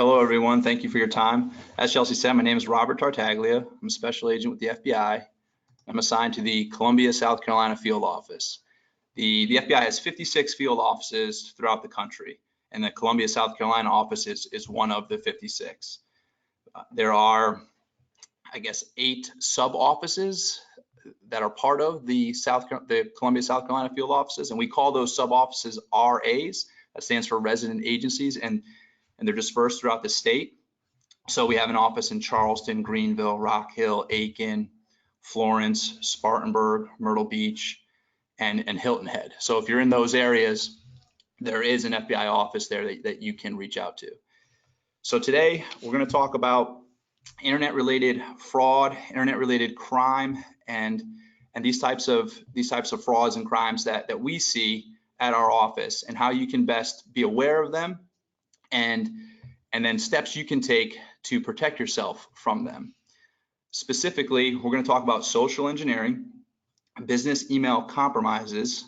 Hello, everyone. Thank you for your time. As Chelsea said, my name is Robert Tartaglia. I'm a special agent with the FBI. I'm assigned to the Columbia, South Carolina field office. The FBI has 56 field offices throughout the country, and the Columbia, South Carolina office is one of the 56. There are, I guess, 8 sub-offices that are part of the Columbia, South Carolina field offices, and we call those sub-offices RAs. That stands for resident agencies, and they're dispersed throughout the state. So we have an office in Charleston, Greenville, Rock Hill, Aiken, Florence, Spartanburg, Myrtle Beach, and Hilton Head. So if you're in those areas, there is an FBI office there that you can reach out to. So today we're going to talk about internet-related fraud, internet-related crime, and these types of frauds and crimes that we see at our office, and how you can best be aware of them, and then steps you can take to protect yourself from them. Specifically, we're going to talk about social engineering, business email compromises,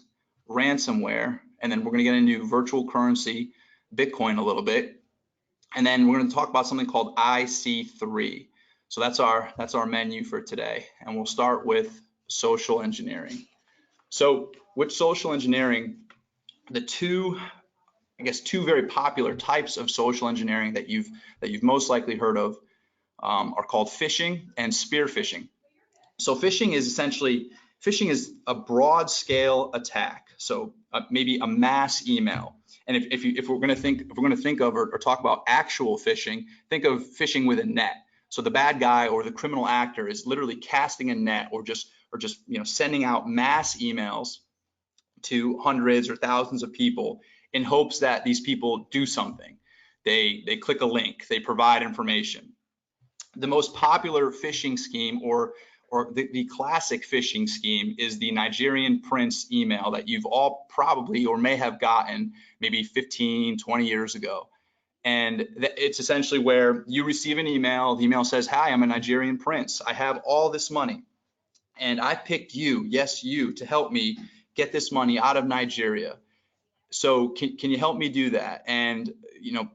ransomware, and then we're going to get into virtual currency, Bitcoin a little bit, and then we're going to talk about something called IC3. So that's our menu for today, and we'll start with social engineering. So with social engineering, the two very popular types of social engineering that you've most likely heard of are called phishing and spear phishing. So phishing is a broad scale attack. So maybe a mass email. And if we're going to think of or talk about actual phishing, think of phishing with a net. So the bad guy or the criminal actor is literally casting a net or just sending out mass emails to hundreds or thousands of people in hopes that these people do something. They click a link, they provide information. The most popular phishing scheme or the classic phishing scheme is the Nigerian prince email that you've all probably or may have gotten maybe 15, 20 years ago. And it's essentially where you receive an email, the email says, "Hi, I'm a Nigerian prince. I have all this money, and I picked you, yes, you, to help me get this money out of Nigeria. So can you help me do that? And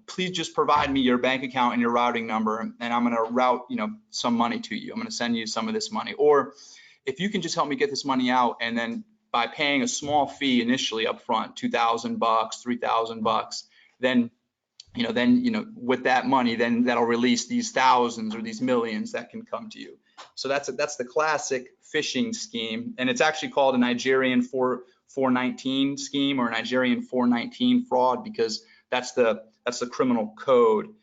please just provide me your bank account and your routing number, and I'm going to route some money to you. I'm going to send you some of this money. Or if you can just help me get this money out, and then by paying a small fee initially up front, $2,000, $3,000, then with that money, then that'll release these thousands or these millions that can come to you." So that's the classic phishing scheme, and it's actually called a Nigerian 419 scheme or Nigerian 419 fraud, because that's the criminal code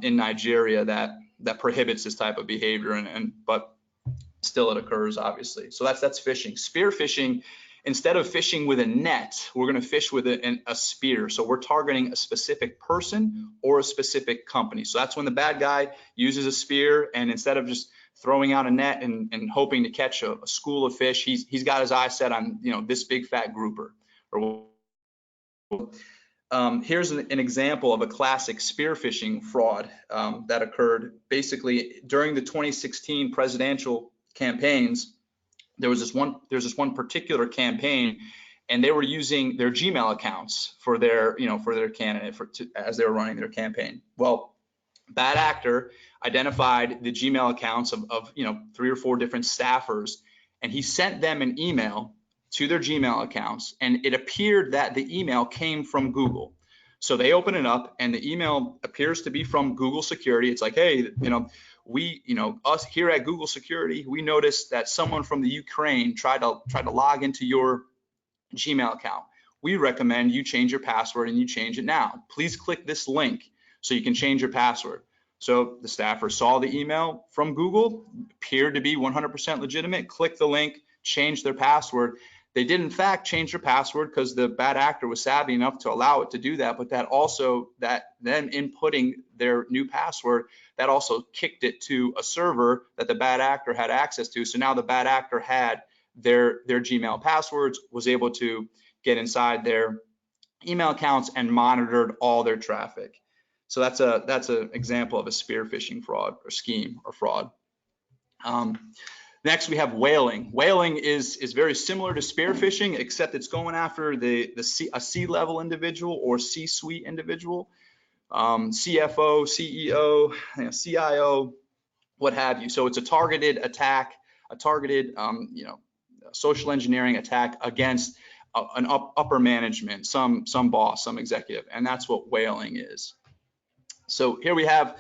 in Nigeria that prohibits this type of behavior, but still it occurs, obviously. So that's phishing. Spear phishing, instead of fishing with a net, we're going to fish with a spear. So we're targeting a specific person or a specific company. So that's when the bad guy uses a spear, and instead of just throwing out a net and hoping to catch a school of fish, he's got his eyes set on this big fat grouper. Here's an example of a classic spear phishing fraud that occurred basically during the 2016 presidential campaigns. There's this one particular campaign, and they were using their Gmail accounts for their candidate as they were running their campaign. Well, bad actor identified the Gmail accounts of 3 or 4 different staffers, and he sent them an email to their Gmail accounts, and it appeared that the email came from Google. So they open it up, and the email appears to be from Google Security. It's like, "Hey, us here at Google Security, we noticed that someone from the Ukraine tried to log into your Gmail account. We recommend you change your password, and you change it now. Please click this link so you can change your password." So the staffer saw the email from Google, appeared to be 100% legitimate, clicked the link, changed their password. They did in fact change their password because the bad actor was savvy enough to allow it to do that, but them inputting their new password, that also kicked it to a server that the bad actor had access to. So now the bad actor had their Gmail passwords, was able to get inside their email accounts and monitored all their traffic. So that's an example of a spear phishing fraud or scheme or fraud. Next, we have whaling. Whaling is very similar to spear phishing, except it's going after a C-level individual or C-suite individual. CFO, CEO, CIO, what have you. So it's a targeted attack, a targeted, social engineering attack against an upper management, some boss, some executive, and that's what whaling is. So here we have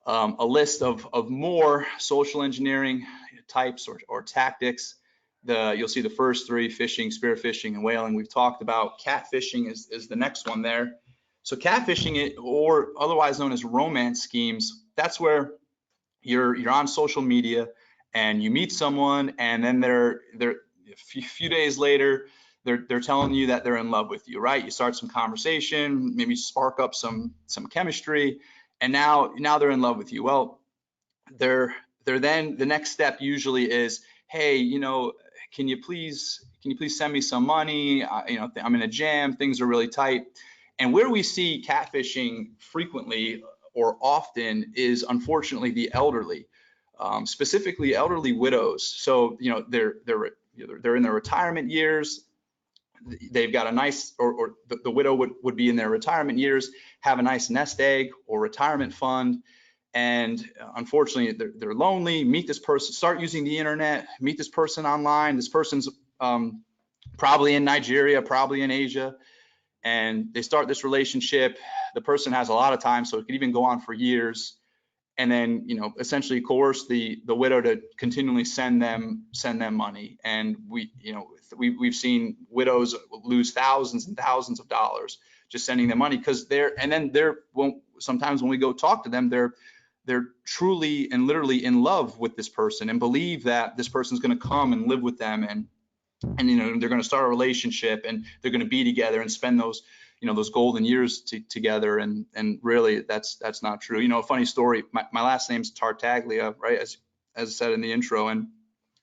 a list of more social engineering types or tactics. You'll see the first three: phishing, spear phishing, and whaling. We've talked about. Catfishing is the next one there. So catfishing, or otherwise known as romance schemes, that's where you're on social media and you meet someone, and then they're a few days later they're telling you that they're in love with you, right? You start some conversation, maybe spark up some chemistry, and now they're in love with you. Well, they're then, the next step usually is, hey, can you please send me some money? I'm in a jam, things are really tight. And where we see catfishing frequently or often is, unfortunately, the elderly, specifically elderly widows. So they're in their retirement years. They've got a nice, or the widow would be in their retirement years, have a nice nest egg or retirement fund, and unfortunately they're lonely. Meet this person, start using the internet, meet this person online. This person's probably in Nigeria, probably in Asia, and they start this relationship. The person has a lot of time, so it could even go on for years, and then essentially coerce the widow to continually send them money. And we've seen widows lose thousands and thousands of dollars just sending them money, because sometimes when we go talk to them, they're truly and literally in love with this person and believe that this person's going to come and live with them, and they're going to start a relationship, and they're going to be together and spend those golden years together, and really that's not true. A funny story, my last name's Tartaglia, right, as I said in the intro, and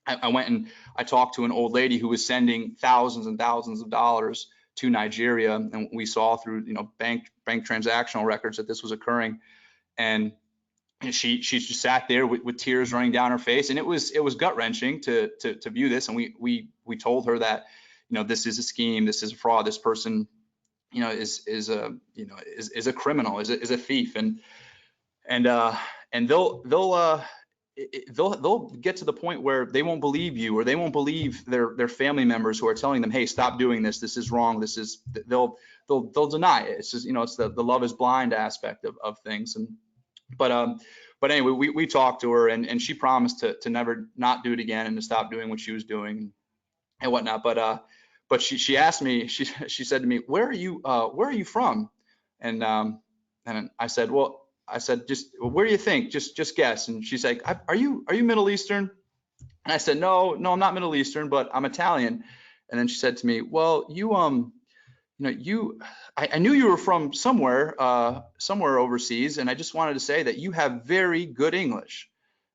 I went and I talked to an old lady who was sending thousands and thousands of dollars to Nigeria, and we saw through bank transactional records that this was occurring, and she just sat there with tears running down her face, and it was gut-wrenching to view this. And we told her that this is a scheme, this is a fraud, this person is a criminal, is a thief, and they'll get to the point where they won't believe you, or they won't believe their family members who are telling them, hey, stop doing this, this is wrong, they'll deny it. It's just it's the love is blind aspect of things. And but anyway, we talked to her, and she promised to never not do it again, and to stop doing what she was doing and whatnot. But she asked me, she said to me, where are you from? And I said, just where do you think? Just guess. And she's like, are you Middle Eastern? And I said, no, I'm not Middle Eastern, but I'm Italian. And then she said to me, well, I knew you were from somewhere overseas, and I just wanted to say that you have very good English.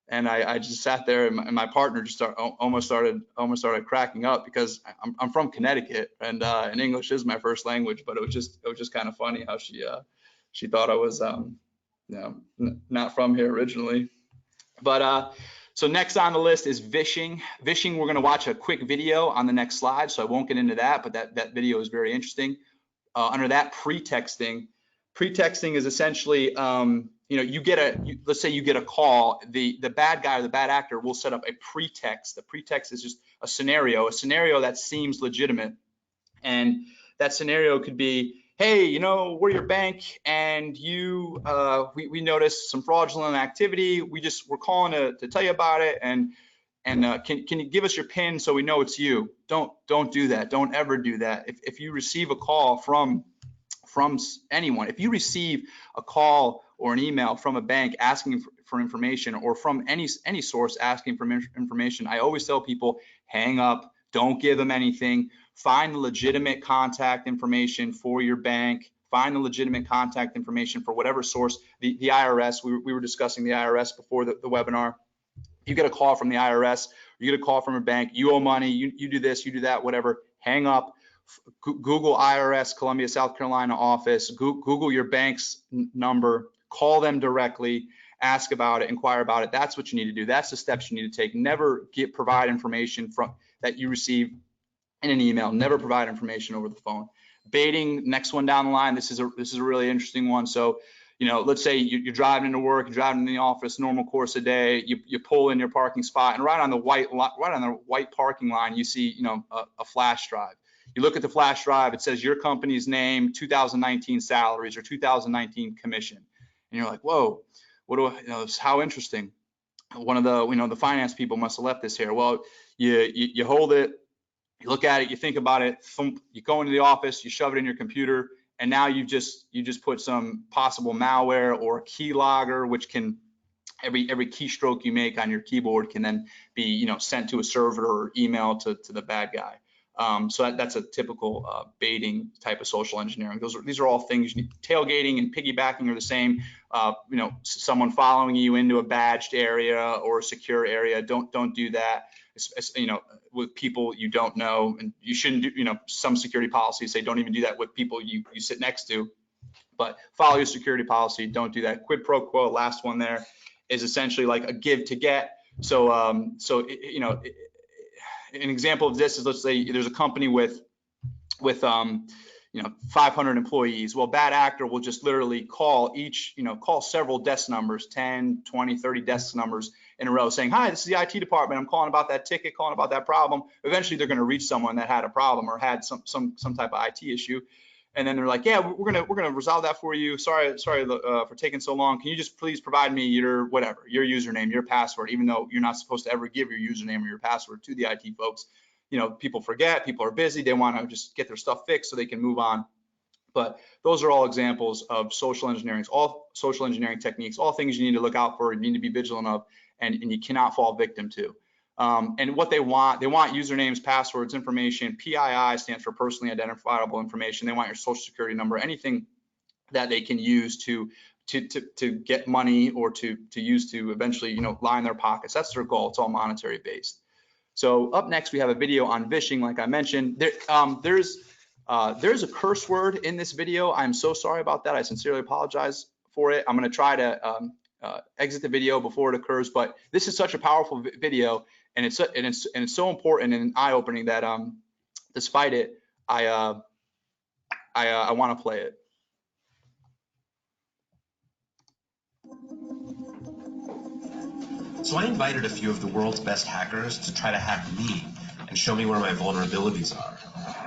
And I just sat there, and my partner just almost started cracking up, because I'm from Connecticut, and English is my first language. But it was just kind of funny how she thought I was not from here originally. But so next on the list is vishing. Vishing, we're going to watch a quick video on the next slide, so I won't get into that, but that video is very interesting. Under that, pretexting. Pretexting is essentially, let's say you get a call, the bad guy or the bad actor will set up a pretext. The pretext is just a scenario that seems legitimate, and that scenario could be, hey, we're your bank, and we noticed some fraudulent activity. We're calling to tell you about it, and can you give us your PIN so we know it's you? Don't do that. Don't ever do that. If you receive a call from anyone, if you receive a call or an email from a bank asking for information, or from any source asking for information, I always tell people, hang up. Don't give them anything. Find the legitimate contact information for your bank. Find the legitimate contact information for whatever source. The IRS, we were discussing the IRS before the webinar. You get a call from the IRS, you get a call from a bank, you owe money, you do this, you do that, whatever, hang up. Google IRS Columbia, South Carolina office, Google your bank's number, call them directly, ask about it, inquire about it. That's what you need to do. That's the steps you need to take. Never provide information that you receive in an email. Never provide information over the phone. Baiting, next one down the line. This is a really interesting one. So let's say you're driving into work, you're driving in the office, normal course of day, you pull in your parking spot, and right on the white parking line, you see, a flash drive. You look at the flash drive, it says your company's name, 2019 salaries or 2019 commission. And you're like, whoa, what do I, how interesting. One of the, the finance people must have left this here. Well, you hold it, you look at it, you think about it, you go into the office, you shove it in your computer, and now you just put some possible malware or keylogger, which can, every keystroke you make on your keyboard can then be, sent to a server or email to the bad guy. So that's a typical baiting type of social engineering. These are all things you need. Tailgating and piggybacking are the same. Someone following you into a badged area or a secure area. Don't do that. With people you don't know, and you shouldn't do. Some security policies say don't even do that with people you sit next to. But follow your security policy. Don't do that. Quid pro quo. Last one there is essentially like a give to get. So an example of this is, let's say there's a company with 500 employees. Well, bad actor will just literally call several desk numbers, 10, 20, 30 desk numbers in a row saying, hi, this is the IT department. I'm calling about that ticket, calling about that problem. Eventually they're going to reach someone that had a problem or had some type of IT issue. And then they're like, yeah, we're gonna resolve that for you. Sorry for taking so long. Can you just please provide me your username, your password, even though you're not supposed to ever give your username or your password to the IT folks. People forget, people are busy, they want to just get their stuff fixed so they can move on. But those are all examples of social engineering, all social engineering techniques, all things you need to look out for, you need to be vigilant of, and you cannot fall victim to. And what they want usernames, passwords, information. PII stands for personally identifiable information. They want your social security number, anything that they can use to get money or to use to eventually, line their pockets. That's their goal. It's all monetary based. So up next, we have a video on vishing. Like I mentioned, there's a curse word in this video. I'm so sorry about that. I sincerely apologize for it. I'm going to try to exit the video before it occurs, but this is such a powerful video. And it's so important and eye-opening that despite it, I want to play it. So I invited a few of the world's best hackers to try to hack me and show me where my vulnerabilities are.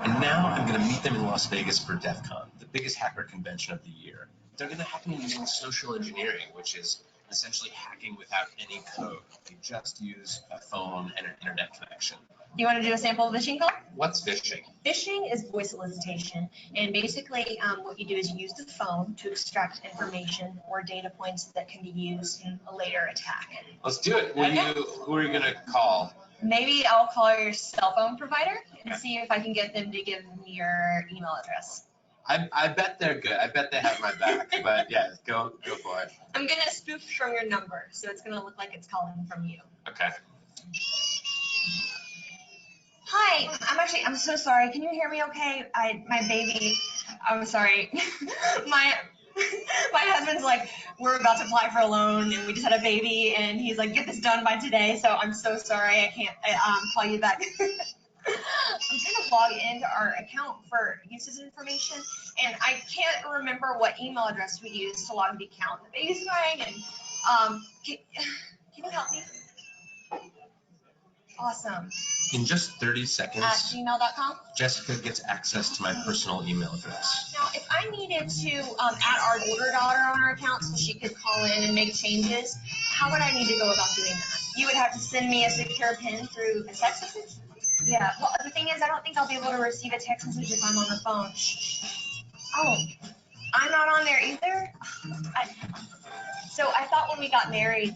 And now I'm going to meet them in Las Vegas for DEF CON, the biggest hacker convention of the year. They're going to hack me using social engineering, which is essentially hacking without any code. You just use a phone and an internet connection. You want to do a sample vishing call? What's vishing? Vishing is voice solicitation, and basically what you do is you use the phone to extract information or data points that can be used in a later attack. Let's do it. Who are you going to call? Maybe I'll call your cell phone provider and see if I can get them to give me your email address. I bet they're good. I bet they have my back. But yeah, go for it. I'm going to spoof from your number, so it's going to look like it's calling from you. Okay. Hi, I'm so sorry. Can you hear me okay? My baby, I'm sorry. my husband's like, we're about to apply for a loan and we just had a baby and he's like, get this done by today. So I'm so sorry. I can't call you back. I'm trying to log into our account for uses information, and I can't remember what email address we used to log into the account. The baby's crying, and can you help me? Awesome. In just 30 seconds, at gmail.com, Jessica gets access to my personal email address. Now, if I needed to add our older daughter on our account so she could call in and make changes, how would I need to go about doing that? You would have to send me a secure PIN through a text message? Yeah, well, the thing is, I don't think I'll be able to receive a text message if I'm on the phone. Oh, I'm not on there either? So I thought when we got married,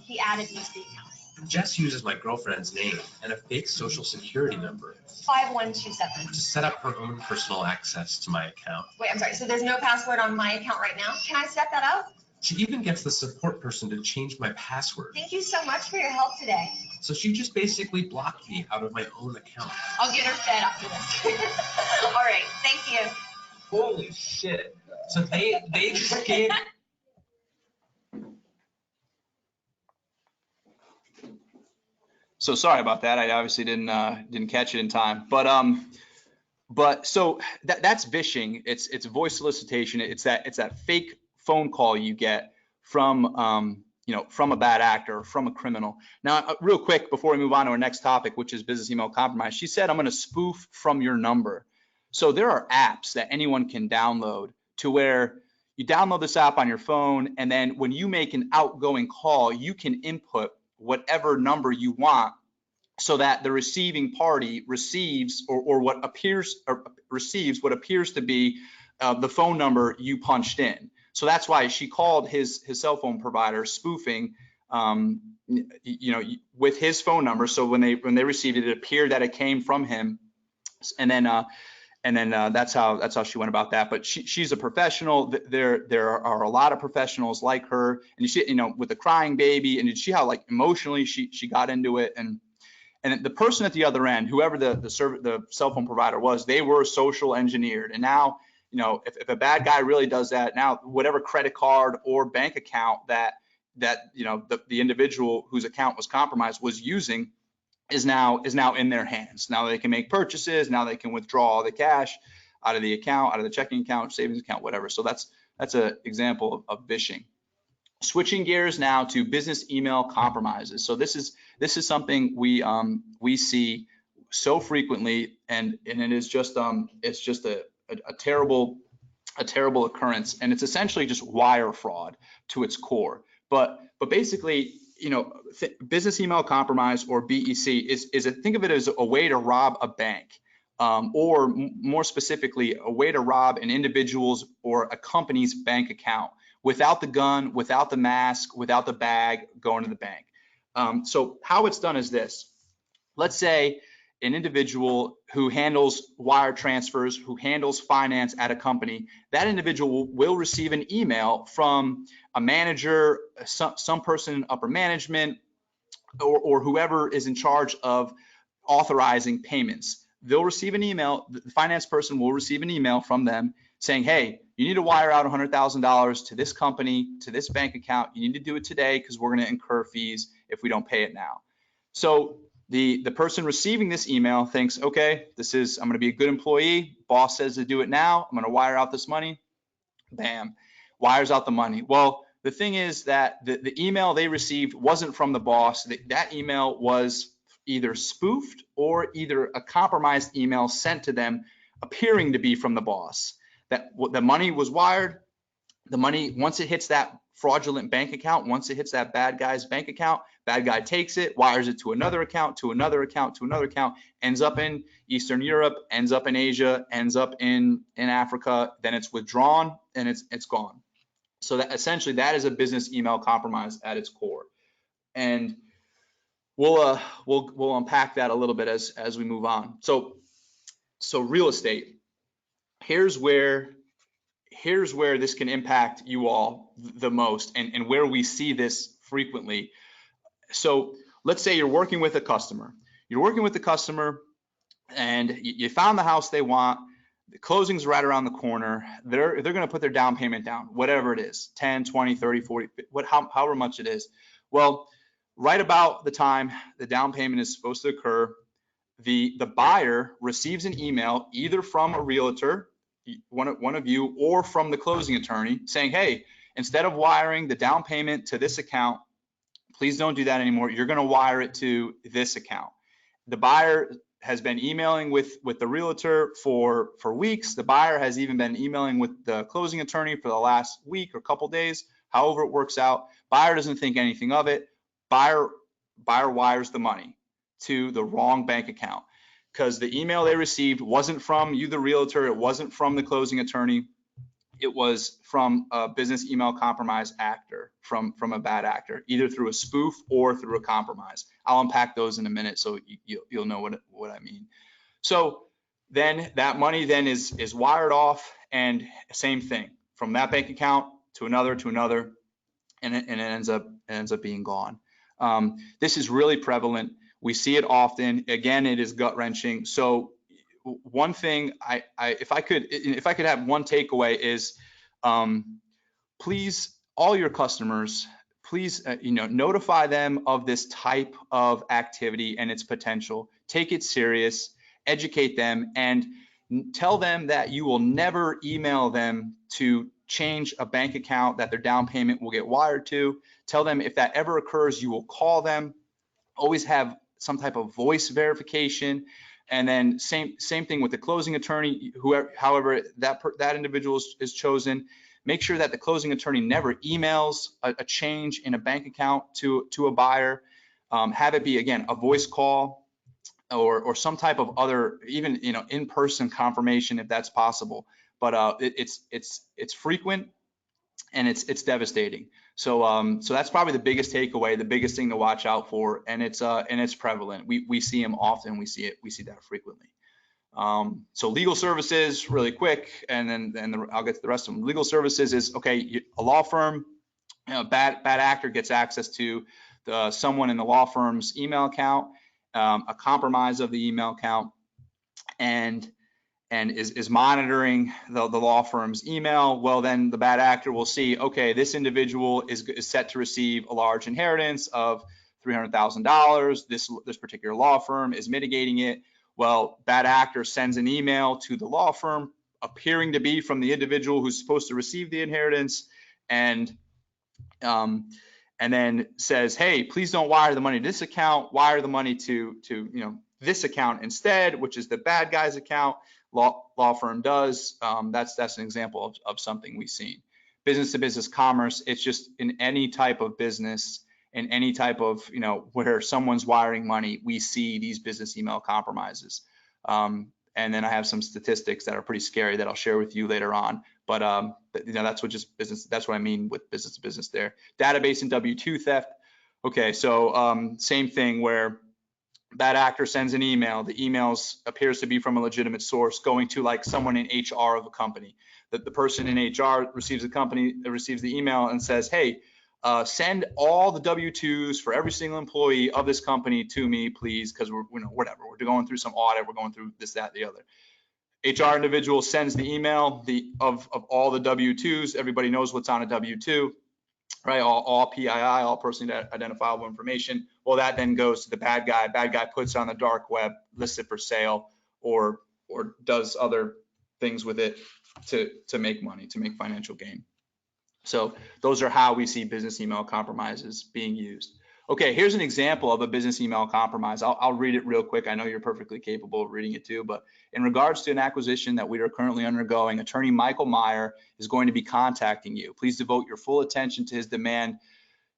he added me to the account. Jess uses my girlfriend's name and a fake social security number 5127 to set up her own personal access to my account. Wait, I'm sorry. So there's no password on my account right now? Can I set that up? She even gets the support person to change my password. Thank you so much for your help today. So she just basically blocked me out of my own account. I'll get her fed after this. All right, thank you. Holy shit. So they just gave... So sorry about that. I obviously didn't catch it in time. But so that's vishing. It's voice solicitation. It's that fake phone call you get from from a bad actor, from a criminal. Now, real quick before we move on to our next topic, which is business email compromise, she said, I'm going to spoof from your number. So there are apps that anyone can download to where you download this app on your phone, and then when you make an outgoing call, you can input whatever number you want so that the receiving party receives receives what appears to be the phone number you punched in. So that's why she called his cell phone provider spoofing, with his phone number. So when they received it, it appeared that it came from him, and then that's how she went about that. But she's a professional. There are a lot of professionals like her, and you see, with the crying baby, and you see how like emotionally she got into it, and the person at the other end, whoever the cell phone provider was, they were social engineered, and now. If a bad guy really does that, now whatever credit card or bank account that the individual whose account was compromised was using is now in their hands. Now they can make purchases. Now they can withdraw all the cash out of the account, out of the checking account, savings account, whatever. So that's an example of phishing. Switching gears now to business email compromises. So this is something we see so frequently, and it is just it's just a terrible occurrence, and it's essentially just wire fraud to its core. But basically, business email compromise, or BEC, think of it as a way to rob a bank, or more specifically, a way to rob an individual's or a company's bank account without the gun, without the mask, without the bag going to the bank. So how it's done is this. Let's say an individual who handles wire transfers, who handles finance at a company, that individual will receive an email from a manager, some person in upper management, or whoever is in charge of authorizing payments. They'll receive an email, the finance person will receive an email from them saying, hey, you need to wire out $100,000 to this company, to this bank account. You need to do it today because we're going to incur fees if we don't pay it now. So the person receiving this email thinks, okay, I'm going to be a good employee. Boss says to do it now. I'm going to wire out this money. Bam, wires out the money. Well, the thing is that the email they received wasn't from the boss. That email was either spoofed or either a compromised email sent to them appearing to be from the boss. That the money was wired. The money, once it hits that fraudulent bank account, once it hits that bad guy's bank account, bad guy takes it, wires it to another account, to another account, to another account, ends up in Eastern Europe, ends up in Asia, ends up in Africa, then it's withdrawn and it's gone. So that essentially that is a business email compromise at its core. And we'll unpack that a little bit as we move on. So real estate, here's where this can impact you all the most, and where we see this frequently. So let's say you're working with a customer. And you found the house they want. The closing's right around the corner. They're going to put their down payment down, whatever it is, 10, 20, 30, 40, however much it is. Well, right about the time the down payment is supposed to occur, the buyer receives an email either from a realtor, one of you, or from the closing attorney saying, hey, instead of wiring the down payment to this account, please don't do that anymore. You're going to wire it to this account. The buyer has been emailing with the realtor for weeks. The buyer has even been emailing with the closing attorney for the last week or couple days, however it works out. Buyer doesn't think anything of it. Buyer wires the money to the wrong bank account because the email they received wasn't from you, the realtor. It wasn't from the closing attorney. It was from a business email compromise actor, from a bad actor, either through a spoof or through a compromise. I'll unpack those in a minute so you'll know what I mean. So then that money then is wired off, and same thing from that bank account to another, and it ends up being gone. This is really prevalent. We see it often. Again, it is gut wrenching. So one thing if I could have one takeaway is, please, all your customers, please notify them of this type of activity and its potential. Take it serious, educate them, and tell them that you will never email them to change a bank account that their down payment will get wired to. Tell them if that ever occurs, you will call them. Always have some type of voice verification. And then same thing with the closing attorney, however that individual is chosen. Make sure that the closing attorney never emails a change in a bank account to a buyer. Have it be, again, a voice call or some type of other, even in-person confirmation if that's possible. But it's frequent and it's devastating. So that's probably the biggest takeaway, the biggest thing to watch out for, and it's prevalent. We see them often. We see that frequently. So legal services, really quick, and then I'll get to the rest of them. Legal services is, okay, a law firm, bad actor gets access to someone in the law firm's email account, a compromise of the email account, and is monitoring the law firm's email. Well, then the bad actor will see, okay, this individual is set to receive a large inheritance of $300,000. This particular law firm is mitigating it. Well, bad actor sends an email to the law firm appearing to be from the individual who's supposed to receive the inheritance, and then says, hey, please don't wire the money to this account. Wire the money to this account instead, which is the bad guy's account. Law firm does. That's an example of something we've seen. Business to business commerce. It's just in any type of business, in any type of where someone's wiring money, we see these business email compromises. And then I have some statistics that are pretty scary that I'll share with you later on. But that's what just business. That's what I mean with business to business there. Database and W-2 theft. Okay, so same thing where bad actor sends an email. The emails appears to be from a legitimate source, going to like someone in HR of a company. That the person in HR receives the email and says, hey, send all the W-2s for every single employee of this company to me, please, because we're whatever. We're going through some audit. We're going through this, that, the other. HR individual sends the email of all the W-2s. Everybody knows what's on a W-2. Right, all PII, all personally identifiable information. Well, that then goes to the bad guy. Bad guy puts it on the dark web, lists it for sale, or does other things with it to make money, to make financial gain. So those are how we see business email compromises being used. Okay, here's an example of a business email compromise. I'll read it real quick. I know you're perfectly capable of reading it too, but in regards to an acquisition that we are currently undergoing, attorney Michael Meyer is going to be contacting you. Please devote your full attention to his demand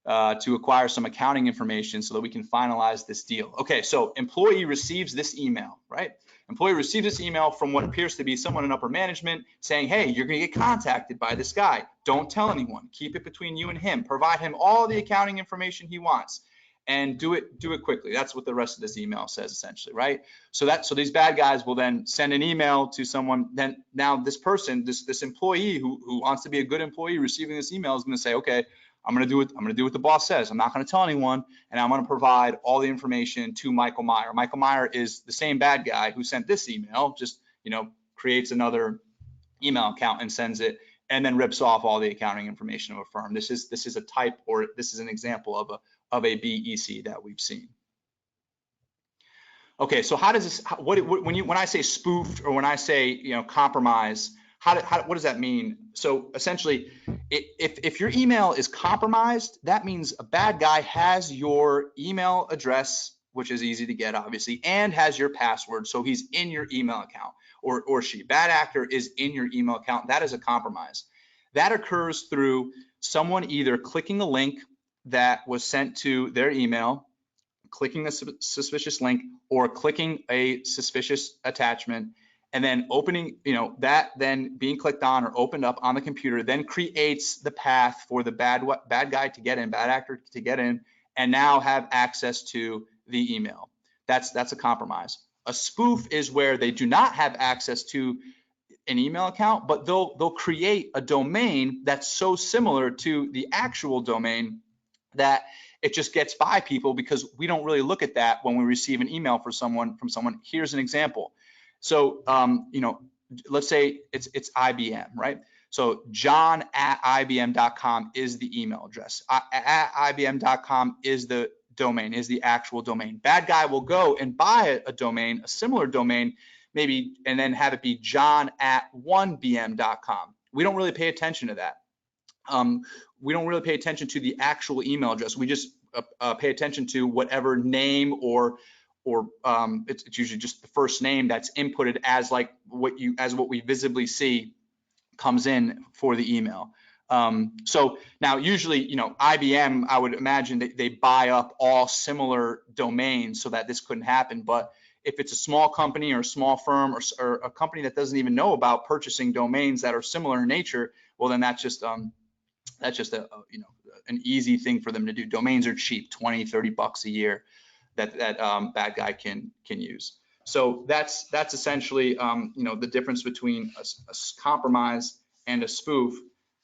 to acquire some accounting information so that we can finalize this deal. Okay, so employee receives this email, right? Employee receives this email from what appears to be someone in upper management saying, hey, you're going to get contacted by this guy. Don't tell anyone. Keep it between you and him. Provide him all the accounting information he wants, and do it quickly. That's what the rest of this email says essentially, right? So these bad guys will then send an email to someone. Then now this person, this employee who wants to be a good employee receiving this email is going to say, okay, I'm going to do what the boss says. I'm not going to tell anyone, and I'm going to provide all the information to Michael Meyer. Michael Meyer is the same bad guy who sent this email, just creates another email account and sends it, and then rips off all the accounting information of a firm. This is a type, or this is an example of a BEC that we've seen. Okay, so how does this? When I say spoofed or when I say compromise? What does that mean? So essentially, if your email is compromised, that means a bad guy has your email address, which is easy to get, obviously, and has your password. So he's in your email account, or she. Bad actor is in your email account. That is a compromise. That occurs through someone either clicking a link that was sent to their email, clicking a suspicious link, or clicking a suspicious attachment, and then opening, that then being clicked on or opened up on the computer, then creates the path for the bad guy to get in, bad actor to get in, and now have access to the email. That's a compromise. A spoof is where they do not have access to an email account, but they'll create a domain that's so similar to the actual domain that it just gets by people, because we don't really look at that when we receive an email from someone. Here's an example. So, let's say it's IBM, right? So john@ibm.com is the email address. At ibm.com is the domain, is the actual domain. Bad guy will go and buy a domain, a similar domain, maybe, and then have it be john@1bm.com. we don't really pay attention to that. We don't really pay attention to the actual email address. We just pay attention to whatever name or it's usually just the first name that's inputted as like what we visibly see comes in for the email. So now usually, you know, IBM, I would imagine they buy up all similar domains so that this couldn't happen. But if it's a small company or a small firm or a company that doesn't even know about purchasing domains that are similar in nature, well, then that's just a you know, an easy thing for them to do. Domains are cheap, 20, 30 bucks a year that bad guy can use. So that's essentially you know, the difference between a compromise and a spoof.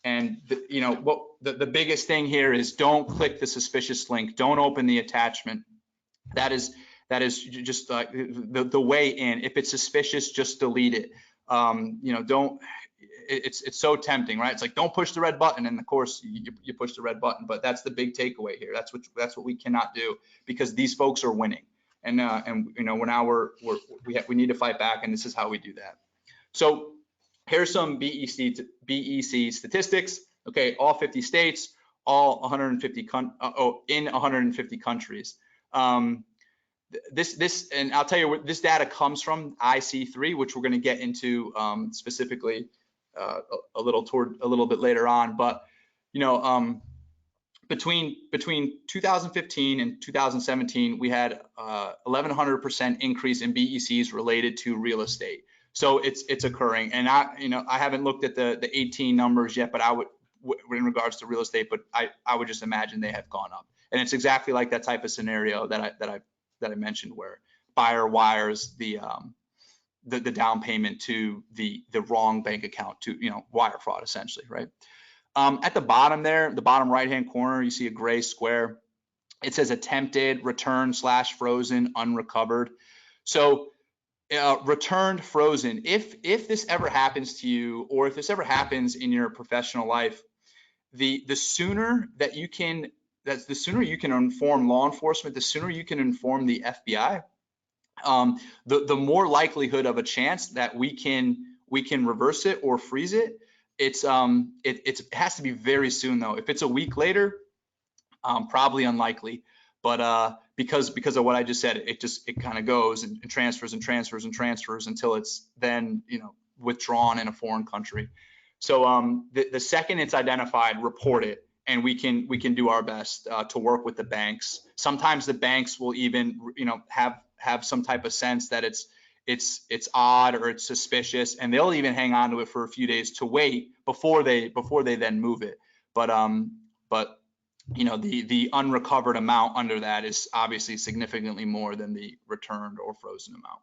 And you know what the biggest thing here is, don't click the suspicious link, don't open the attachment. That is just the way in. If it's suspicious, just delete it. You know, don't. It's so tempting, right? It's like, don't push the red button, and of course you push the red button. But that's the big takeaway here. That's what we cannot do, because these folks are winning, and you know, we need to fight back, and this is how we do that. So here's some BEC statistics. Okay, all 50 states, all 150 in 150 countries. This and I'll tell you where this data comes from, IC3, which we're going to get into specifically a little bit later on. But you know, between 2015 and 2017, we had 1,100% increase in BECs related to real estate. So it's occurring, and I haven't looked at the 18 numbers yet, but I would, in regards to real estate, but I would just imagine they have gone up, and it's exactly like that type of scenario that I mentioned, where buyer wires the down payment to the wrong bank account, to, you know, wire fraud essentially, right? At the bottom there, the bottom right hand corner, you see a gray square. It says attempted, returned, /frozen, unrecovered. So returned, frozen. If this ever happens to you, or if this ever happens in your professional life, the sooner you can inform law enforcement, the sooner you can inform the FBI, the more likelihood of a chance that we can reverse it or freeze it. It has to be very soon though. If it's a week later, probably unlikely. But because of what I just said, it kind of goes and transfers and transfers and transfers until it's then, you know, withdrawn in a foreign country. So the second it's identified, report it, and we can do our best to work with the banks. Sometimes the banks will even, you know, have some type of sense that it's odd or it's suspicious, and they'll even hang on to it for a few days to wait before they then move it. But you know, the unrecovered amount under that is obviously significantly more than the returned or frozen amount.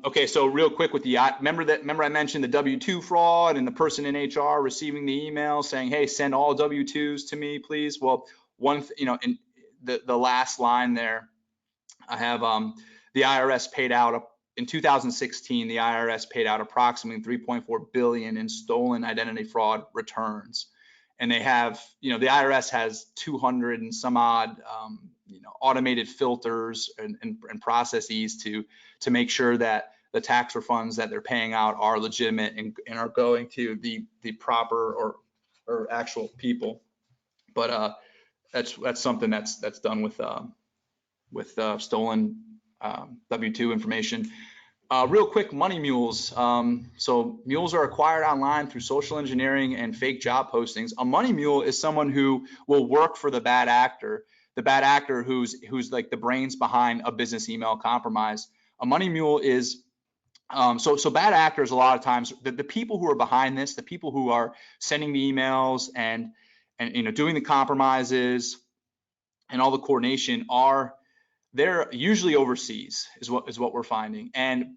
Okay, so real quick with the, remember I mentioned the W-2 fraud and the person in HR receiving the email saying, hey, send all W-2s to me, please. Well, you know, in the last line there, I have the IRS paid out in 2016. The IRS paid out approximately 3.4 billion in stolen identity fraud returns, and they have, you know, the IRS has 200 and some odd, you know, automated filters and processes to make sure that the tax refunds that they're paying out are legitimate and are going to the proper or actual people. But that's something that's done with stolen W-2 information. Real quick, money mules. So mules are acquired online through social engineering and fake job postings. A money mule is someone who will work for the bad actor who's like the brains behind a business email compromise. A money mule is so bad actors, a lot of times the people who are behind this, the people who are sending the emails and you know, doing the compromises and all the coordination, they're usually overseas is what we're finding.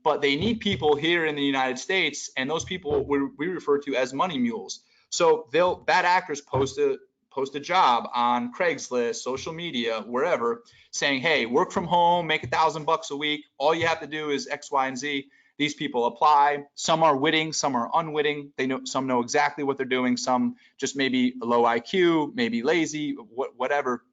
But they need people here in the United States, and those people we refer to as money mules. So bad actors post a job on Craigslist, social media, wherever, saying, hey, work from home, make $1,000 a week. All you have to do is X, Y, and Z. These people apply. Some are witting, some are unwitting. Some know exactly what they're doing. Some just maybe low IQ, maybe lazy, whatever.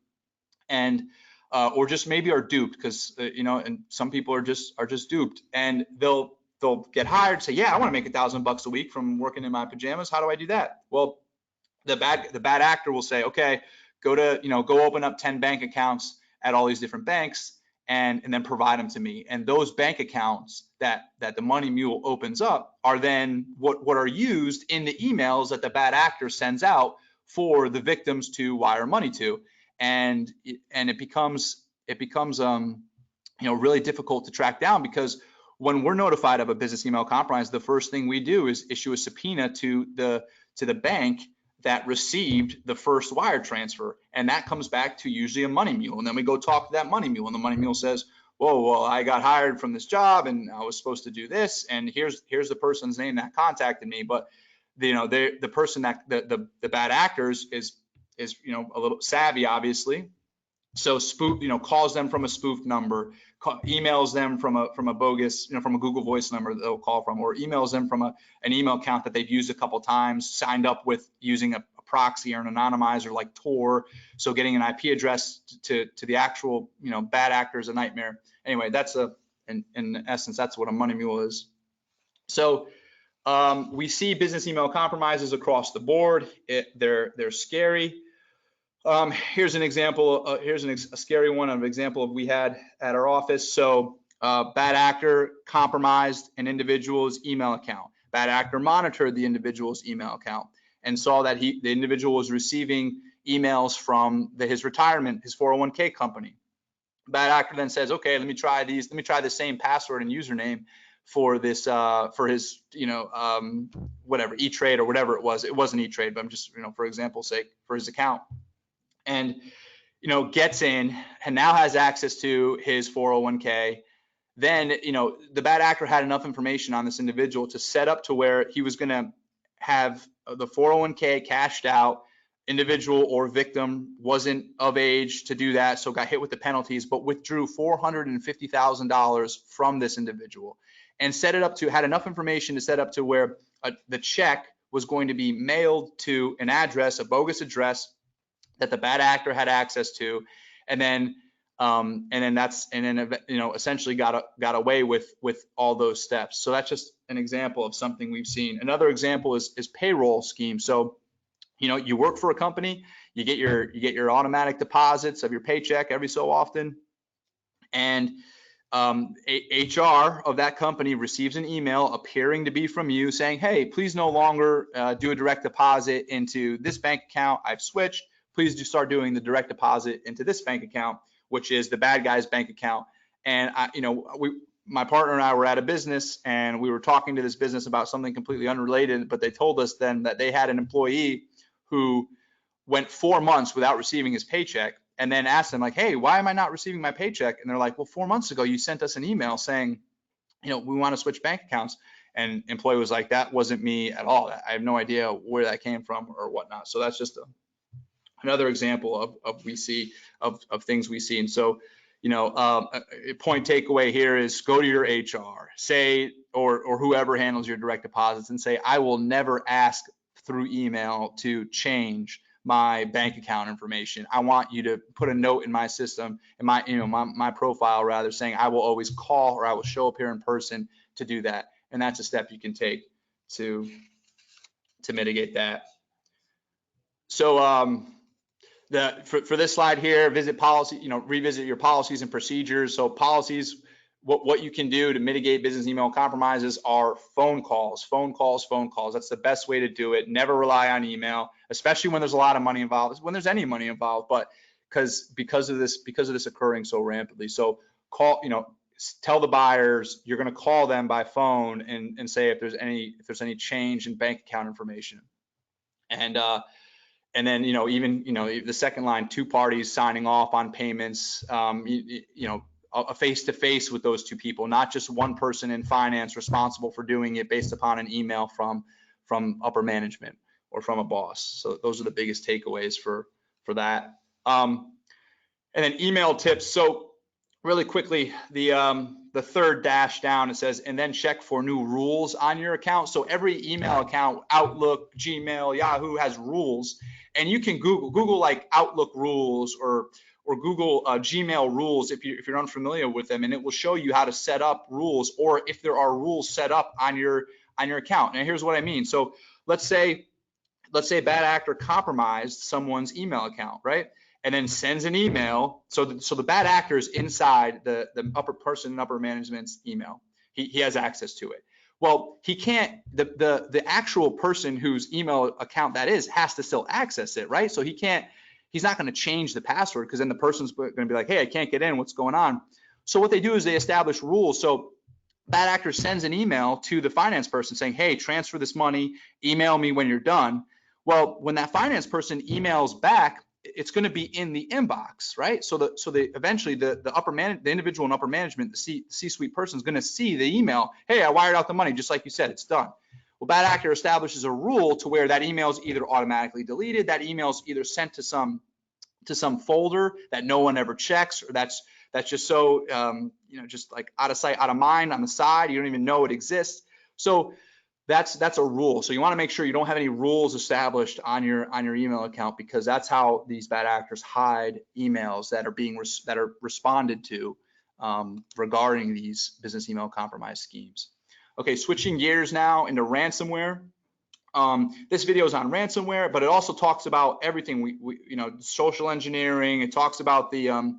And or just maybe are duped, because you know, and some people are just duped, and they'll they'll get hired, say, yeah, I want to make $1,000 a week from working in my pajamas. How do I do that? Well, the bad actor will say, okay, go open up 10 bank accounts at all these different banks and then provide them to me. And those bank accounts that the money mule opens up are then what are used in the emails that the bad actor sends out for the victims to wire money to. And it becomes really difficult to track down, because when we're notified of a business email compromise, the first thing we do is issue a subpoena to the bank that received the first wire transfer, and that comes back to usually a money mule. And then we go talk to that money mule, and the money mule says, whoa, well, I got hired from this job and I was supposed to do this, and here's the person's name that contacted me. But the person that the bad actors is a little savvy, obviously. So calls them from a spoofed number, emails them from a bogus, from a Google Voice number that they'll call from, or emails them from an email account that they've used a couple times, signed up with using a proxy or an anonymizer like Tor. So getting an IP address to the actual, bad actor is a nightmare. Anyway, that's in essence, that's what a money mule is. So we see business email compromises across the board. They're scary. Here's an example. Here's a scary one of an example we had at our office. So bad actor compromised an individual's email account. Bad actor monitored the individual's email account and saw that the individual was receiving emails from his retirement, his 401k company. Bad actor then says, okay, let me try these. Let me try the same password and username for this, for his, whatever, E-Trade or whatever it was. It wasn't E-Trade, but I'm just, for example's sake, for his account. And gets in and now has access to his 401k. Then the bad actor had enough information on this individual to set up to where he was going to have the 401k cashed out. Individual or victim wasn't of age to do that, so got hit with the penalties, but withdrew $450,000 from this individual and had enough information to set up to where the check was going to be mailed to an address, a bogus address that the bad actor had access to, and then essentially got away with all those steps. So that's just an example of something we've seen. Another example is payroll scheme. So you work for a company, you get your automatic deposits of your paycheck every so often, and HR of that company receives an email appearing to be from you saying, hey, please no longer do a direct deposit into this bank account. I've switched. Please do start doing the direct deposit into this bank account, which is the bad guy's bank account. And my partner and I were at a business and we were talking to this business about something completely unrelated, but they told us then that they had an employee who went 4 months without receiving his paycheck, and then asked them like, hey, why am I not receiving my paycheck? And they're like, well, 4 months ago you sent us an email saying, we want to switch bank accounts. And employee was like, that wasn't me at all. I have no idea where that came from or whatnot. So that's just another example of things we see. And so, a point takeaway here is go to your HR, say, or whoever handles your direct deposits, and say, I will never ask through email to change my bank account information. I want you to put a note in my system, in my profile rather, saying I will always call or I will show up here in person to do that. And that's a step you can take to mitigate that. So for this slide here, visit policy, revisit your policies and procedures. So policies, what you can do to mitigate business email compromises are phone calls. That's the best way to do it. Never rely on email, especially when there's a lot of money involved, when there's any money involved, but because of this occurring so rampantly. So tell the buyers you're going to call them by phone and say if there's any change in bank account information. And then, even, the second line, 2 parties signing off on payments, a face-to-face with those 2 people, not just one person in finance responsible for doing it based upon an email from upper management or from a boss. So those are the biggest takeaways for that. And then email tips. So really quickly, the the third dash down, it says, and then check for new rules on your account. So every email account, Outlook, Gmail, Yahoo, has rules, and you can Google like Outlook rules or Google Gmail rules if you're unfamiliar with them, and it will show you how to set up rules, or if there are rules set up on your account. And here's what I mean. So let's say a bad actor compromised someone's email account, right? And then sends an email. So the bad actor is inside the upper management's email. He has access to it. Well, he can't, the actual person whose email account that is has to still access it, right? So he's not going to change the password, because then the person's going to be like, hey, I can't get in, what's going on? So what they do is they establish rules. So bad actor sends an email to the finance person saying, hey, transfer this money, email me when you're done. Well, when that finance person emails back, it's going to be in the inbox, right? So eventually the individual in upper management, the C-suite person, is going to see the email. Hey, I wired out the money, just like you said, it's done. Well, bad actor establishes a rule to where that email is either automatically deleted, that email is either sent to some folder that no one ever checks, or that's just so just like out of sight, out of mind, on the side. You don't even know it exists. So that's a rule. So you want to make sure you don't have any rules established on your email account, because that's how these bad actors hide emails that are responded to regarding these business email compromise schemes. Okay, switching gears now into ransomware. This video is on ransomware, but it also talks about everything. Social engineering. It talks about the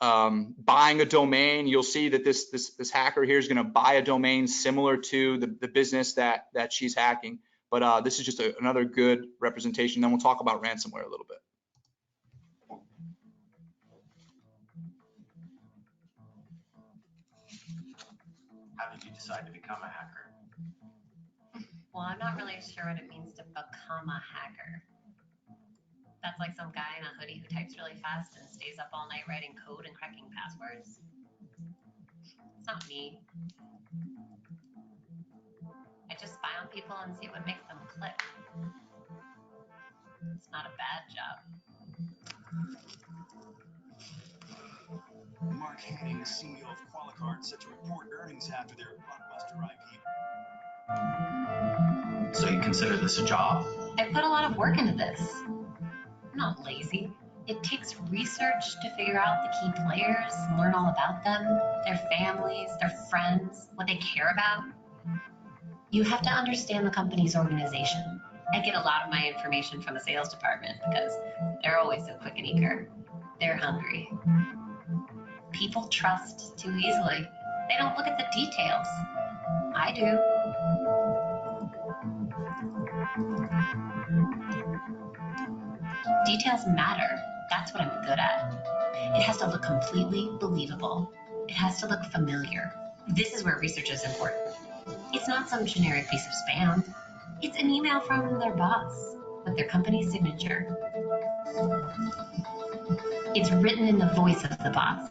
buying a domain. You'll see that this hacker here is going to buy a domain similar to the business that she's hacking. But this is just another good representation. Then we'll talk about ransomware a little bit. How did you decide to become a hacker? Well, I'm not really sure what it means to become a hacker. That's like some guy in a hoodie who types really fast and stays up all night writing code and cracking passwords. It's not me. I just spy on people and see what makes them click. It's not a bad job. Mark Henning, CEO of Qualicard, set to report earnings after their blockbuster IPO. So you consider this a job? I put a lot of work into this. I'm not lazy. It takes research to figure out the key players, learn all about them, their families, their friends, what they care about. You have to understand the company's organization. I get a lot of my information from the sales department because they're always so quick and eager. They're hungry. People trust too easily. They don't look at the details. I do. Details matter. That's what I'm good at. It has to look completely believable. It has to look familiar. This is where research is important. It's not some generic piece of spam. It's an email from their boss with their company signature. It's written in the voice of the boss.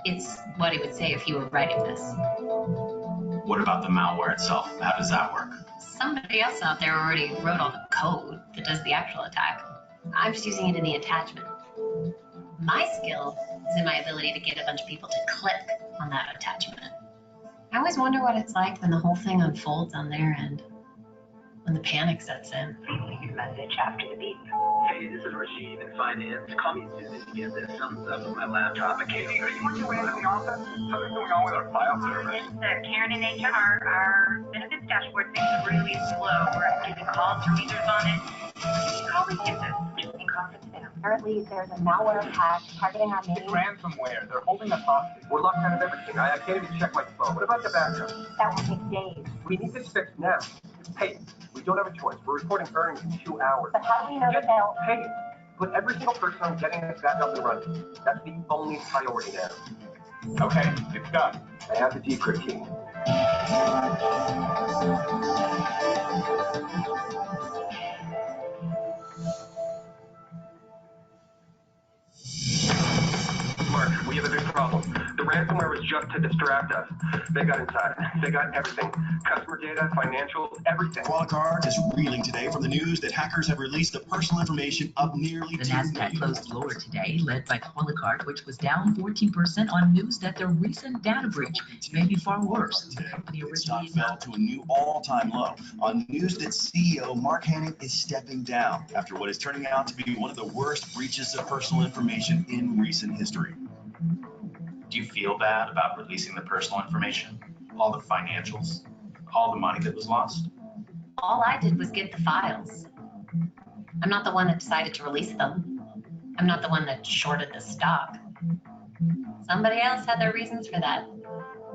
It's what he would say if he were writing this. What about the malware itself? How does that work? Somebody else out there already wrote all the code that does the actual attack. I'm just using it in the attachment. My skill is in my ability to get a bunch of people to click on that attachment. I always wonder what it's like when the whole thing unfolds on their end, when the panic sets in. Please leave your message after the beep. Hey, this is Rashid in finance. Call me as soon as you get this. Something's up with my laptop. Katie, are you on your way to the office? Something's going on with our file server. It's Karen and HR. Our benefits dashboard thing is really slow. We're getting calls from users on it. You can always get this. Just in conference now. Apparently, there's a malware attack targeting our main. It's ransomware. They're holding us hostage. We're locked out of everything. I can't even check my phone. What about the backup? That will take days. We need this fixed now. Hey, we don't have a choice. We're reporting earnings in 2 hours. But how do we know that they'll? Hey, put every single person on getting this back up and running. That's the only priority now. Okay, it's done. I have the decrypt key. Mark, we have a big problem. The ransomware was just to distract us. They got inside. They got everything. Customer data, financials, everything. Qualicards is reeling today from the news that hackers have released the personal information of nearly The 2 Nasdaq million. closed lower today, led by Qualicard, which was down 14% on news that the recent data breach may be far worse than the company Its stock originally fell to a new all-time low on news that CEO Mark Hannon is stepping down after what is turning out to be one of the worst breaches of personal information in recent history. Do you feel bad about releasing the personal information, all the financials, all the money that was lost? All I did was get the files. I'm not the one that decided to release them. I'm not the one that shorted the stock. Somebody else had their reasons for that.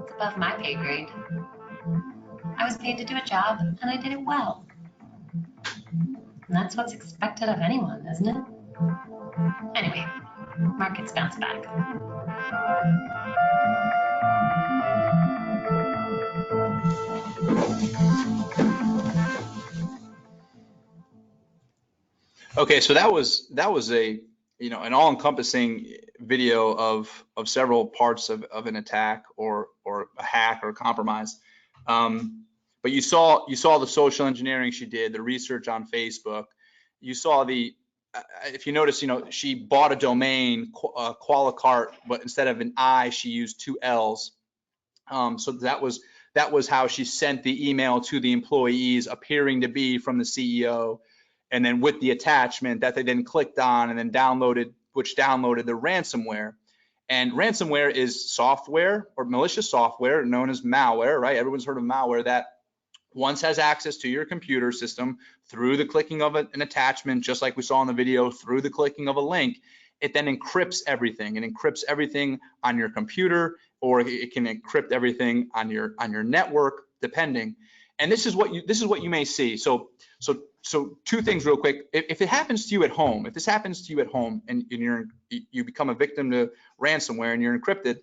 It's above my pay grade. I was paid to do a job, and I did it well. And that's what's expected of anyone, isn't it? Anyway, markets bounce back. Okay, so that was a an all-encompassing video of several parts of an attack or a hack or a compromise. But you saw the social engineering she did, the research on Facebook. You saw if you notice, she bought a domain, Qualicart, but instead of an I, she used 2 L's. So that was how she sent the email to the employees, appearing to be from the CEO, and then with the attachment that they then clicked on and then downloaded the ransomware. And ransomware is software or malicious software known as malware, right? Everyone's heard of malware that once has access to your computer system through the clicking of an attachment, just like we saw in the video, through the clicking of a link, it then encrypts everything. It encrypts everything on your computer, or it can encrypt everything on your network, depending. And this is what you may see. So 2 things real quick. If it happens to you at home, if this happens to you at home and you become a victim to ransomware and you're encrypted,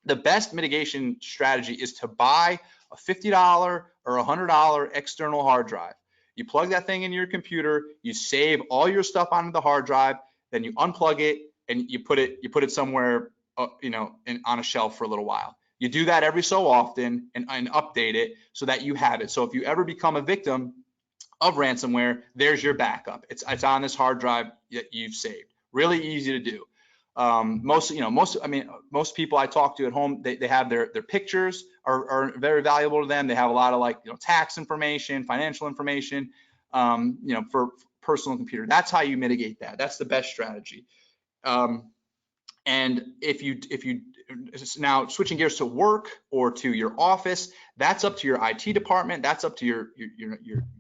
the best mitigation strategy is to buy a $50 or $100 external hard drive. You plug that thing into your computer, you save all your stuff onto the hard drive, then you unplug it and you put it somewhere on a shelf for a little while. You do that every so often and update it so that you have it. So if you ever become a victim of ransomware, there's your backup. It's on this hard drive that you've saved. Really easy to do. Most people I talk to at home, they have their pictures are very valuable to them. They have a lot of tax information, financial information, for personal computer. That's how you mitigate that. That's the best strategy. And if you now switching gears to work or to your office, that's up to your IT department. That's up to your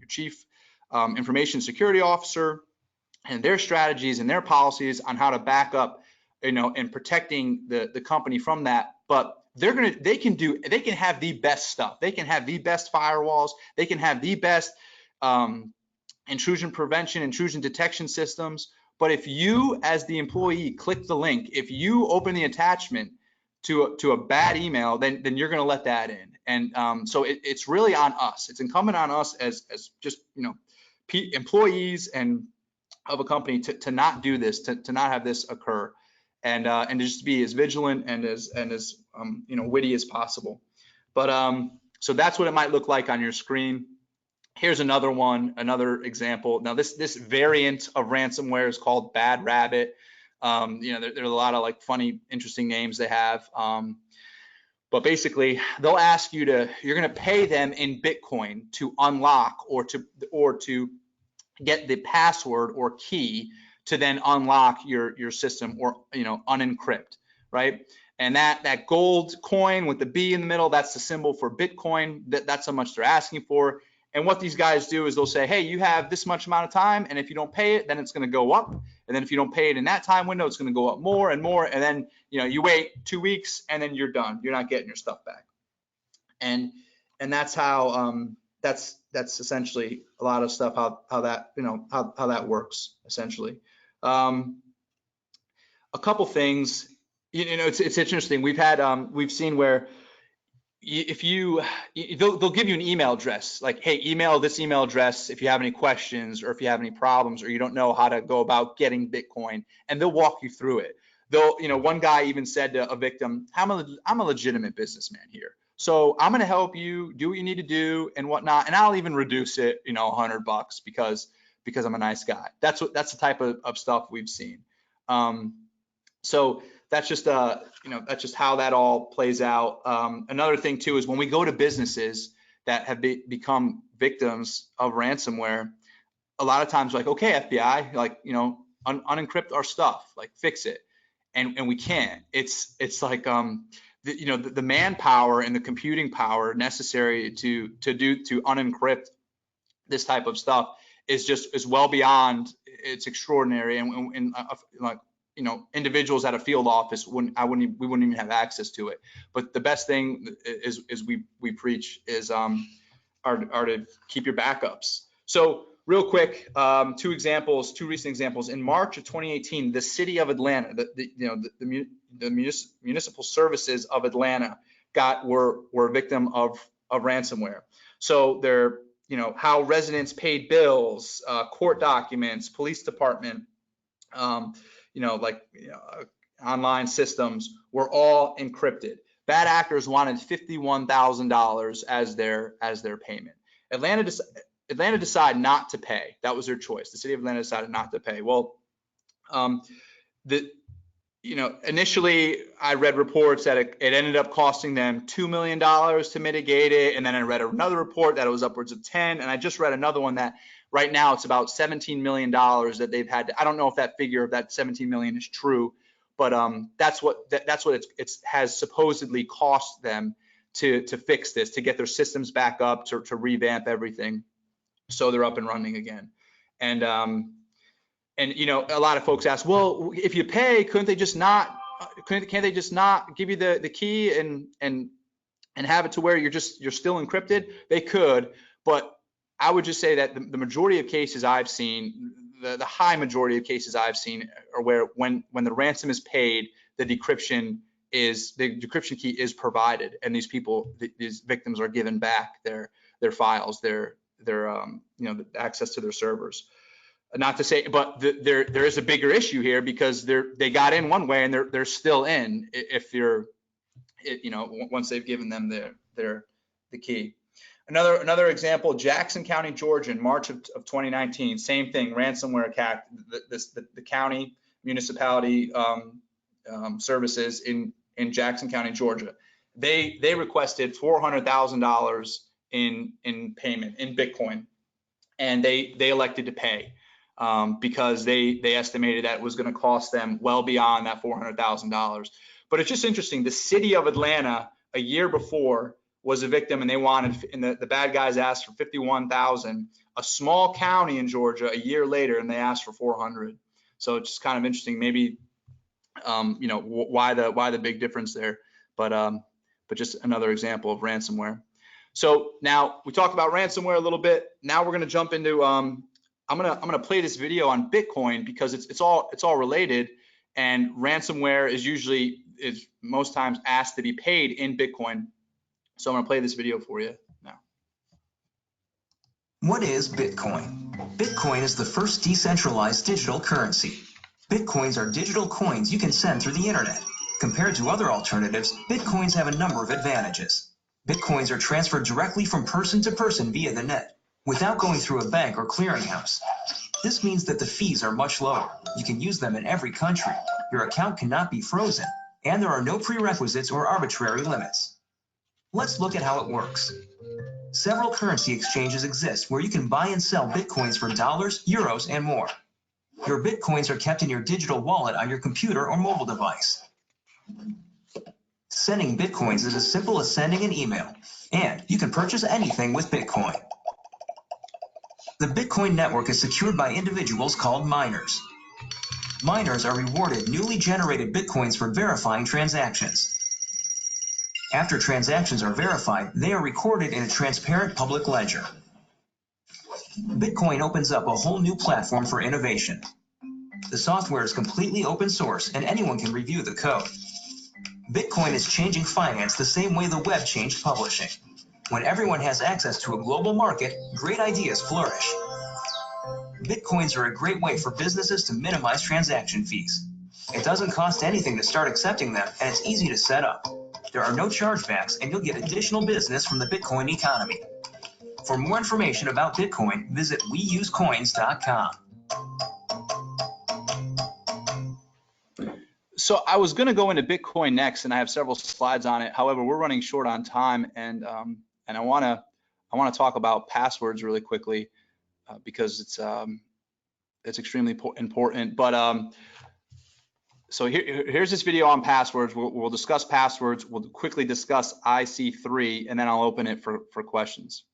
chief information security officer and their strategies and their policies on how to back up, and protecting the company from that. But they can have the best stuff. They can have the best firewalls. They can have the best intrusion prevention, intrusion detection systems. But if you, as the employee, click the link, if you open the attachment to a bad email, then you're going to let that in. And so it's really on us. It's incumbent on us as just employees and of a company to not do this, to not have this occur, and to just be as vigilant and as witty as possible. But so that's what it might look like on your screen. Here's another example. Now this variant of ransomware is called Bad Rabbit. There are a lot of funny, interesting names they have. But basically, they'll ask you you're going to pay them in Bitcoin to unlock or to get the password or key to then unlock your system or unencrypt, right? And that gold coin with the B in the middle, that's the symbol for Bitcoin. That's how much they're asking for. And what these guys do is they'll say, hey, you have this much amount of time, and if you don't pay it, then it's going to go up. And then if you don't pay it in that time window, it's going to go up more and more. And then you wait 2 weeks, and then you're done. You're not getting your stuff back. And that's how that's essentially a lot of stuff how that works essentially. A couple things, it's interesting. We've seen where they'll give you an email address, like, hey, email this email address if you have any questions or if you have any problems or you don't know how to go about getting Bitcoin, and they'll walk you through it. they'll, one guy even said to a victim, I'm a legitimate businessman here. So I'm going to help you do what you need to do and whatnot. And I'll even reduce it, $100 because I'm a nice guy. That's the type of stuff we've seen. So that's just, that's just how that all plays out. Another thing too is when we go to businesses that have become victims of ransomware, a lot of times like, okay, FBI, like, unencrypt our stuff, like fix it. And we can't. It's like, the manpower and the computing power necessary to unencrypt this type of stuff is well beyond. It's extraordinary, and like, individuals at a field office we wouldn't even have access to it. But the best thing is we preach is are to keep your backups. So real quick, two recent examples. In March of 2018, the city of Atlanta, the municipal services of Atlanta were a victim of ransomware. So they're, how residents paid bills, court documents, police department, online systems were all encrypted. Bad actors wanted $51,000 as their payment. Atlanta decided not to pay. That was their choice. The city of Atlanta decided not to pay. Well, initially I read reports that it ended up costing them $2 million to mitigate it. And then I read another report that it was upwards of 10. And I just read another one that right now it's about $17 million that they've had. I don't know if that figure of that 17 million is true, but that's what it has supposedly cost them to fix this, to get their systems back up, to revamp everything, so they're up and running again. And a lot of folks ask, well, if you pay, can't they just not give you the key and have it to where you're still encrypted? They could, but I would just say that the majority of cases I've seen, the high majority of cases I've seen are where when the ransom is paid, the decryption key is provided, and these victims are given back their files, their access to their servers. Not to say, but there is a bigger issue here, because they got in one way and they're still in once they've given them the key. Another example, Jackson County, Georgia, in March of 2019, same thing, ransomware attack. The county municipality services in Jackson County, Georgia, they requested $400,000 in payment in Bitcoin, and they elected to pay because they estimated that it was going to cost them well beyond that $400,000. But it's just interesting. The city of Atlanta a year before was a victim, and the bad guys asked for $51,000. A small county in Georgia a year later, and they asked for $400,000. So it's just kind of interesting, maybe why the big difference there. But just another example of ransomware. So now we talked about ransomware a little bit. Now we're going to jump into I'm gonna play this video on Bitcoin, because it's all related, and ransomware is most times asked to be paid in Bitcoin. So I'm gonna play this video for you now. What is Bitcoin? Bitcoin is the first decentralized digital currency. Bitcoins are digital coins you can send through the internet. Compared to other alternatives, Bitcoins have a number of advantages. Bitcoins are transferred directly from person to person via the net, without going through a bank or clearinghouse. This means that the fees are much lower. You can use them in every country. Your account cannot be frozen, and there are no prerequisites or arbitrary limits. Let's look at how it works. Several currency exchanges exist where you can buy and sell Bitcoins for dollars, euros, and more. Your Bitcoins are kept in your digital wallet on your computer or mobile device. Sending Bitcoins is as simple as sending an email, and you can purchase anything with Bitcoin. The Bitcoin network is secured by individuals called miners. Miners are rewarded newly generated Bitcoins for verifying transactions. After transactions are verified, they are recorded in a transparent public ledger. Bitcoin opens up a whole new platform for innovation. The software is completely open source, and anyone can review the code. Bitcoin is changing finance the same way the web changed publishing. When everyone has access to a global market, great ideas flourish. Bitcoins are a great way for businesses to minimize transaction fees. It doesn't cost anything to start accepting them, and it's easy to set up. There are no chargebacks, and you'll get additional business from the Bitcoin economy. For more information about Bitcoin, visit weusecoins.com. So I was going to go into Bitcoin next, and I have several slides on it. However, we're running short on time, and I want to talk about passwords really quickly because it's extremely important. But so here's this video on passwords. We'll discuss passwords. We'll quickly discuss IC3, and then I'll open it for questions.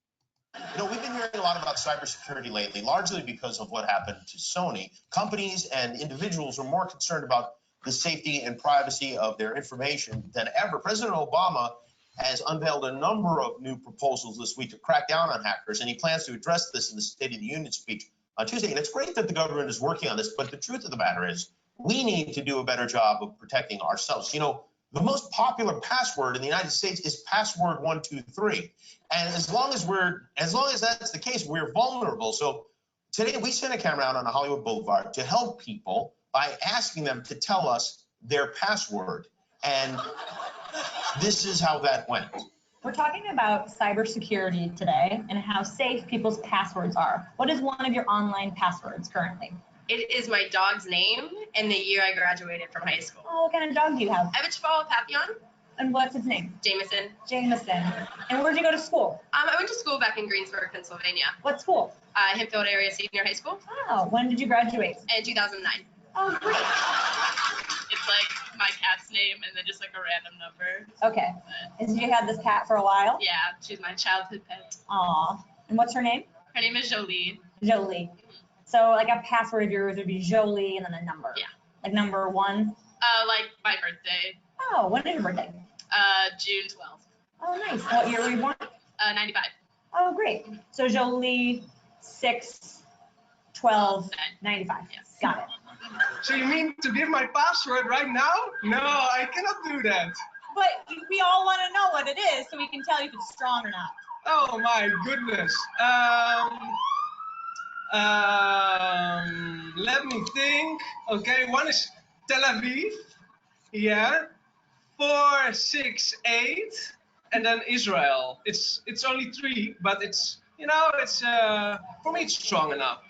You know, we've been hearing a lot about cybersecurity lately, largely because of what happened to Sony. Companies and individuals are more concerned about the safety and privacy of their information than ever. President Obama has unveiled a number of new proposals this week to crack down on hackers, and he plans to address this in the State of the Union speech on Tuesday. And it's great that the government is working on this, but the truth of the matter is we need to do a better job of protecting ourselves. You know, the most popular password in the United States is password 123. And as long as that's the case, we're vulnerable. So today we sent a camera out on Hollywood Boulevard to help people by asking them to tell us their password. And this is how that went. We're talking about cybersecurity today and how safe people's passwords are. What is one of your online passwords currently? It is my dog's name and the year I graduated from high school. Oh, what kind of dog do you have? I have a Chihuahua Papillon. And what's his name? Jameson. Jameson. And where'd you go to school? I went to school back in Greensburg, Pennsylvania. What school? Hempfield Area Senior High School. Oh, when did you graduate? In 2009. Oh, great. It's like my cat's name and then just like a random number. Okay. And did you have this cat for a while? Yeah, she's my childhood pet. Aw. And what's her name? Her name is Jolie. Jolie. So like a password of yours would be Jolie and then a number. Yeah. Like number 1? Like my birthday. Oh, when is your birthday? June 12th. Oh, nice. What year were you born? 95. Oh, great. So Jolie 6/12/95. Yes. Got it. So you mean to give my password right now? No, I cannot do that. But we all want to know what it is so we can tell you if it's strong or not. Oh my goodness. Let me think. Okay, one is Tel Aviv. Yeah. 468, and then Israel. It's only 3, but it's, you know, it's for me it's strong enough.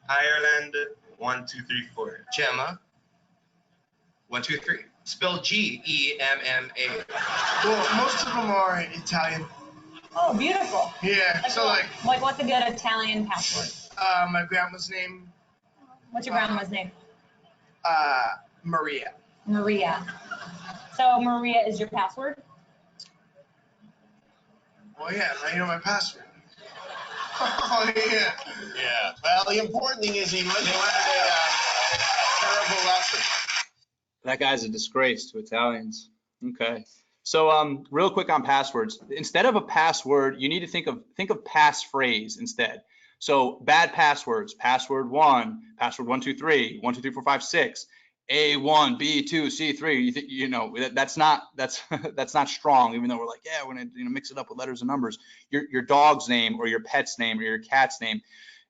Ireland 1 2 3 4. Gemma 1 2 3. Spell Gemma. Well, most of them are Italian. Oh, beautiful. Yeah. Like so what? Like what's a good Italian password? My grandma's name. What's your grandma's name? Maria. Maria. So Maria is your password? Well, yeah, now you know my password. Oh, yeah. Yeah. Well, the important thing is they learned a terrible lesson. That guy's a disgrace to Italians. Okay. So real quick on passwords. Instead of a password, you need to think of passphrase instead. So bad passwords, password 1, password 1 2 3, 1 2 3 4 5 6. A1, B2, C3, you know, that's not strong, even though we're like, yeah, we're gonna mix it up with letters and numbers. Your dog's name or your pet's name or your cat's name,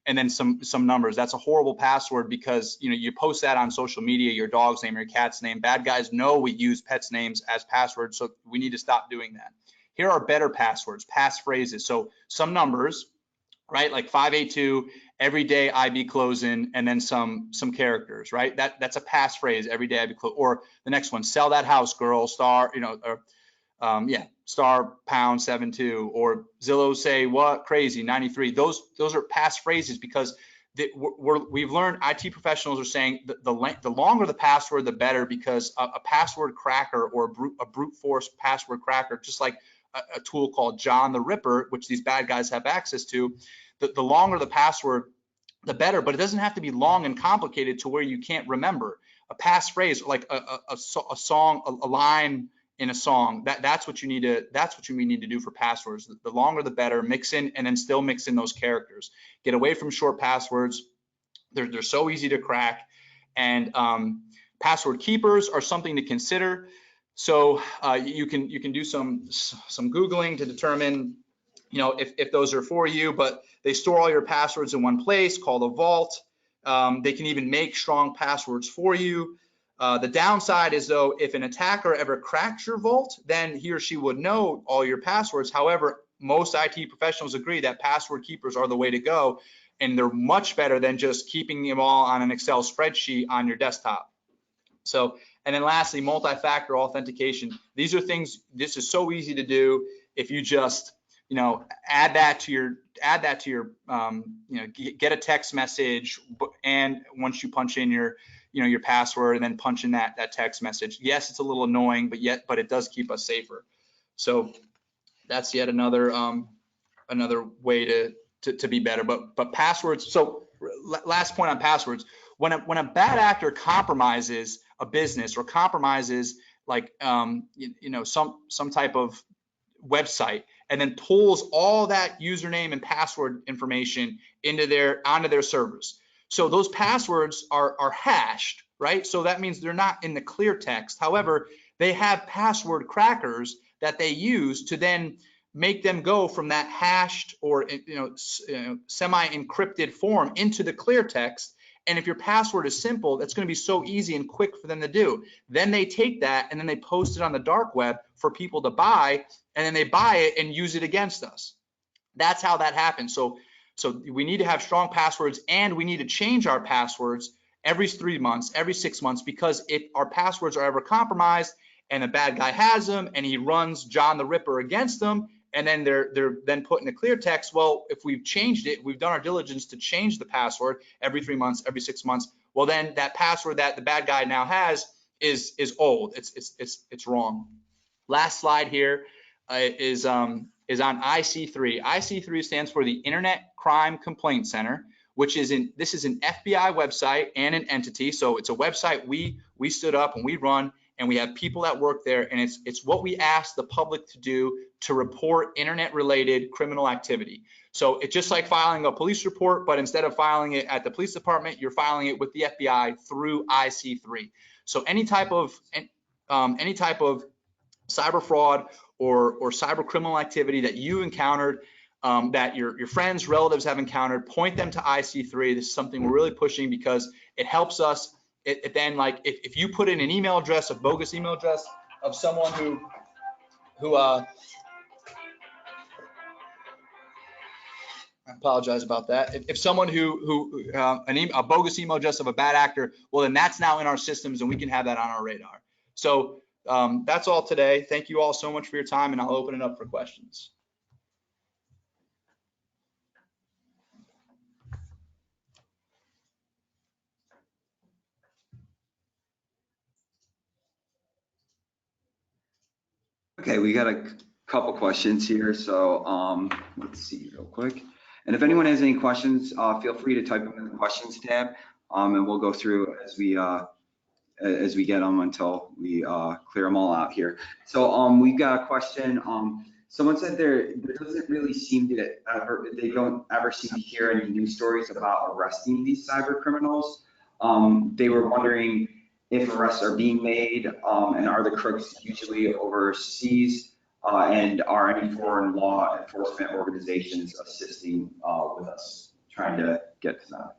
and then some numbers. That's a horrible password because you post that on social media, your dog's name or your cat's name. Bad guys know we use pets' names as passwords, so we need to stop doing that. Here are better passwords, passphrases. So some numbers, right? Like 582. Every day I be closing, and then some characters, right? That's a passphrase. Every day I be closing. Or the next one, sell that house, girl. Star, star pound 72. Or Zillow say what? Crazy 93. Those are passphrases because we've learned, IT professionals are saying the longer the password, the better, because a password cracker or a brute force password cracker, just like a tool called John the Ripper, which these bad guys have access to. The longer the password, the better, but it doesn't have to be long and complicated to where you can't remember. A passphrase, like a song, a line in a song, that's what you need to do for passwords. The longer the better. Mix in and then still mix in those characters. Get away from short passwords. They're so easy to crack. And password keepers are something to consider. So you can do some Googling to determine if those are for you, but they store all your passwords in one place called a vault. They can even make strong passwords for you. The downside is, though, if an attacker ever cracks your vault, then he or she would know all your passwords. However, most IT professionals agree that password keepers are the way to go, and they're much better than just keeping them all on an Excel spreadsheet on your desktop. So, and then lastly, multi-factor authentication. These are things, this is so easy to do if you just, add that to your, get a text message, and once you punch in your, your password and then punch in that text message. Yes, it's a little annoying, but it does keep us safer. So that's yet another another way to be better. But passwords. So last point on passwords. When a bad actor compromises a business or compromises like some type of website and then pulls all that username and password information onto their servers. So those passwords are hashed, right? So that means they're not in the clear text. However, they have password crackers that they use to then make them go from that hashed or semi-encrypted form into the clear text. And if your password is simple, that's going to be so easy and quick for them to do. Then they take that and then they post it on the dark web for people to buy, and then they buy it and use it against us. That's how that happens. So we need to have strong passwords, and we need to change our passwords every 3 months, every 6 months, because if our passwords are ever compromised and a bad guy has them and he runs John the Ripper against them, and then they're then put in the clear text, well, if we've changed it, we've done our diligence to change the password every 3 months, every 6 months, well, then that password that the bad guy now has is old. It's wrong. Last slide here is on IC3. IC3 stands for the Internet Crime Complaint Center, which is this is an FBI website and an entity. So it's a website we stood up and we run, and we have people that work there, and it's what we ask the public to do to report internet-related criminal activity. So it's just like filing a police report, but instead of filing it at the police department, you're filing it with the FBI through IC3. So any type of cyber fraud or cyber criminal activity that you encountered, that your friends, relatives have encountered, point them to IC3. This is something we're really pushing because it helps us. It then, like, if you put in an email address, a bogus email address of someone who I apologize about that. If someone a bogus email address of a bad actor, well, then that's now in our systems and we can have that on our radar. So that's all today. Thank you all so much for your time, and I'll open it up for questions. Okay, we got a couple questions here, so let's see real quick. And if anyone has any questions, feel free to type them in the questions tab, and we'll go through as we get them until we clear them all out here. So we've got a question. Someone said there doesn't really seem to they don't ever seem to hear any news stories about arresting these cyber criminals. They were wondering if arrests are being made, and are the crooks usually overseas, and are any foreign law enforcement organizations assisting with us trying to get to that?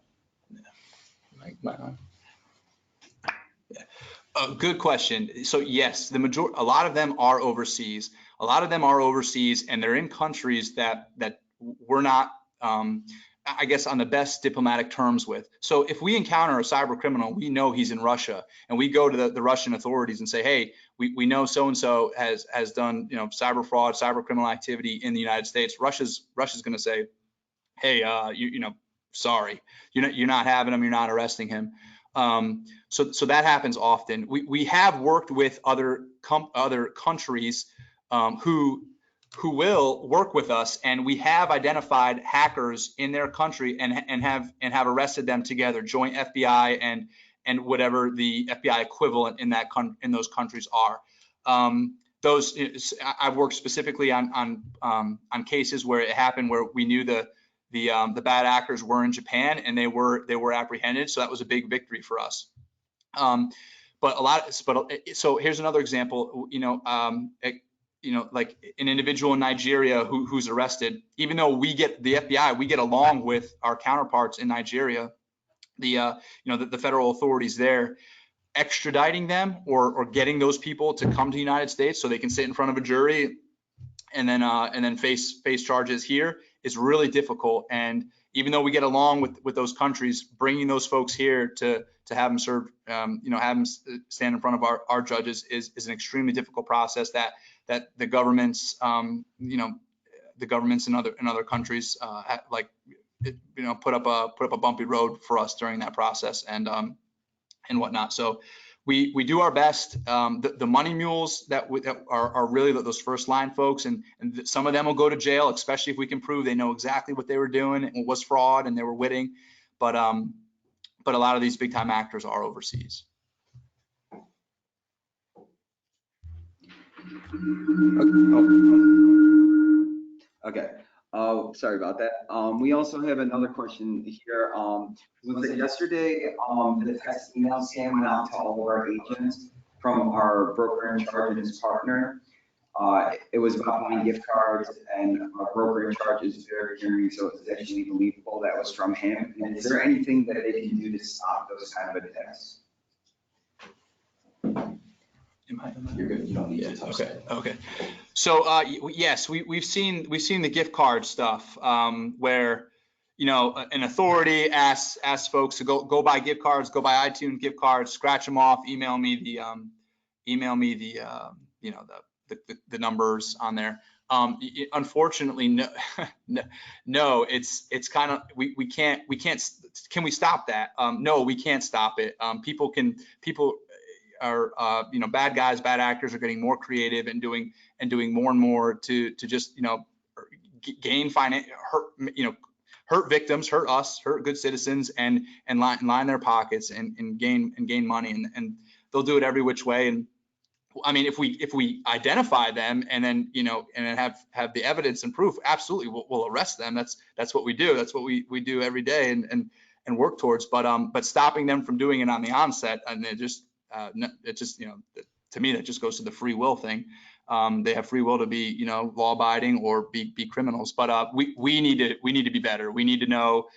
Good question. So yes, a lot of them are overseas. A lot of them are overseas, and they're in countries that we're not, I guess, on the best diplomatic terms with. So if we encounter a cyber criminal, we know he's in Russia, and we go to the Russian authorities and say, hey, we know so-and-so has done cyber fraud, cyber criminal activity in the United States. Russia's going to say, hey, sorry, you're not having him, you're not arresting him. So that happens often. We have worked with other countries who will work with us, and we have identified hackers in their country and have arrested them together, joint FBI and whatever the FBI equivalent in those countries are. I've worked specifically on cases where it happened where we knew the bad actors were in Japan and they were apprehended, so that was a big victory for us. So here's another example. Like an individual in Nigeria who's arrested, even though we get the FBI, we get along with our counterparts in Nigeria, the federal authorities there. extraditing them or getting those people to come to the United States so they can sit in front of a jury and then face charges here is really difficult. And even though we get along with those countries, bringing those folks here to have them serve, have them stand in front of our judges is an extremely difficult process that the governments, the governments in other countries put up a bumpy road for us during that process and whatnot. So we do our best. The money mules that are really those first line folks, and some of them will go to jail, especially if we can prove they know exactly what they were doing and was fraud and they were witting. But a lot of these big time actors are overseas. Okay. Sorry about that. We also have another question here. Was it yesterday, the text email scam went out to all of our agents from our broker in charge and his partner. It was about buying gift cards, and our broker in charge is verifying, so it's actually believable that was from him. And is there anything that they can do to stop those kind of attacks? You're good. You don't need to touch that. Okay. So yes, we've seen the gift card stuff where an authority asks folks to go buy gift cards, go buy iTunes gift cards, scratch them off, email me the the numbers on there. Unfortunately, no, it's kind of we can't. Can we stop that? No, we can't stop it. People are bad guys, bad actors are getting more creative and doing more and more to just gain hurt victims, hurt us, hurt good citizens, and line their pockets and gain money, and they'll do it every which way. And I mean, if we identify them and then have the evidence and proof, absolutely we'll arrest them. That's what we do. That's what we do every day and work towards. But stopping them from doing it on the onset, and it just to me that just goes to the free will thing. They have free will to be law abiding or be criminals. But we need to be better. We need to know,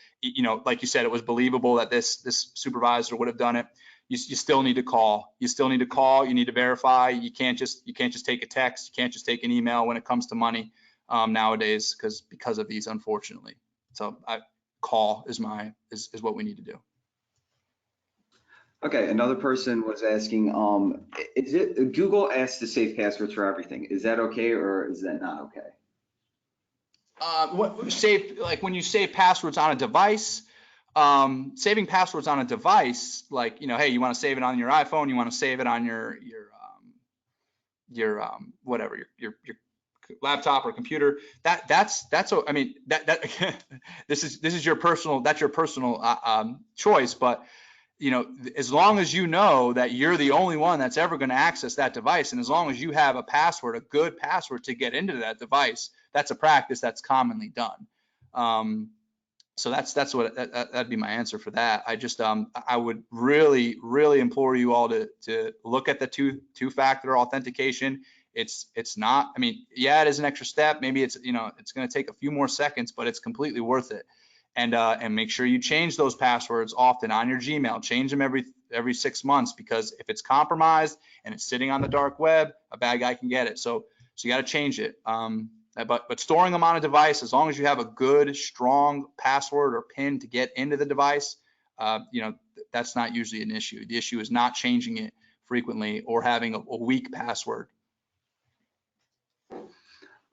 like you said, it was believable that this supervisor would have done it. You still need to call. You still need to call. You need to verify. You can't just take a text. You can't just take an email when it comes to money nowadays because of these, unfortunately. So call is what we need to do. Okay, another person was asking, is it Google asks to save passwords for everything? Is that okay or is that not okay? When you save passwords on a device, saving passwords on a device, like hey, you want to save it on your iPhone, you want to save it on your whatever, your laptop or computer. That's I mean that this is your personal choice, but as long as you know that you're the only one that's ever going to access that device, and as long as you have a password, a good password to get into that device, that's a practice that's commonly done. So that'd be my answer for that. I would really implore you all to look at the two-factor authentication. It's not, I mean, yeah, it is an extra step. Maybe it's it's going to take a few more seconds, but it's completely worth it. And make sure you change those passwords often on your Gmail. Change them every 6 months, because if it's compromised and it's sitting on the dark web, a bad guy can get it. So you got to change it. But storing them on a device, as long as you have a good, strong password or PIN to get into the device, that's not usually an issue. The issue is not changing it frequently or having a weak password.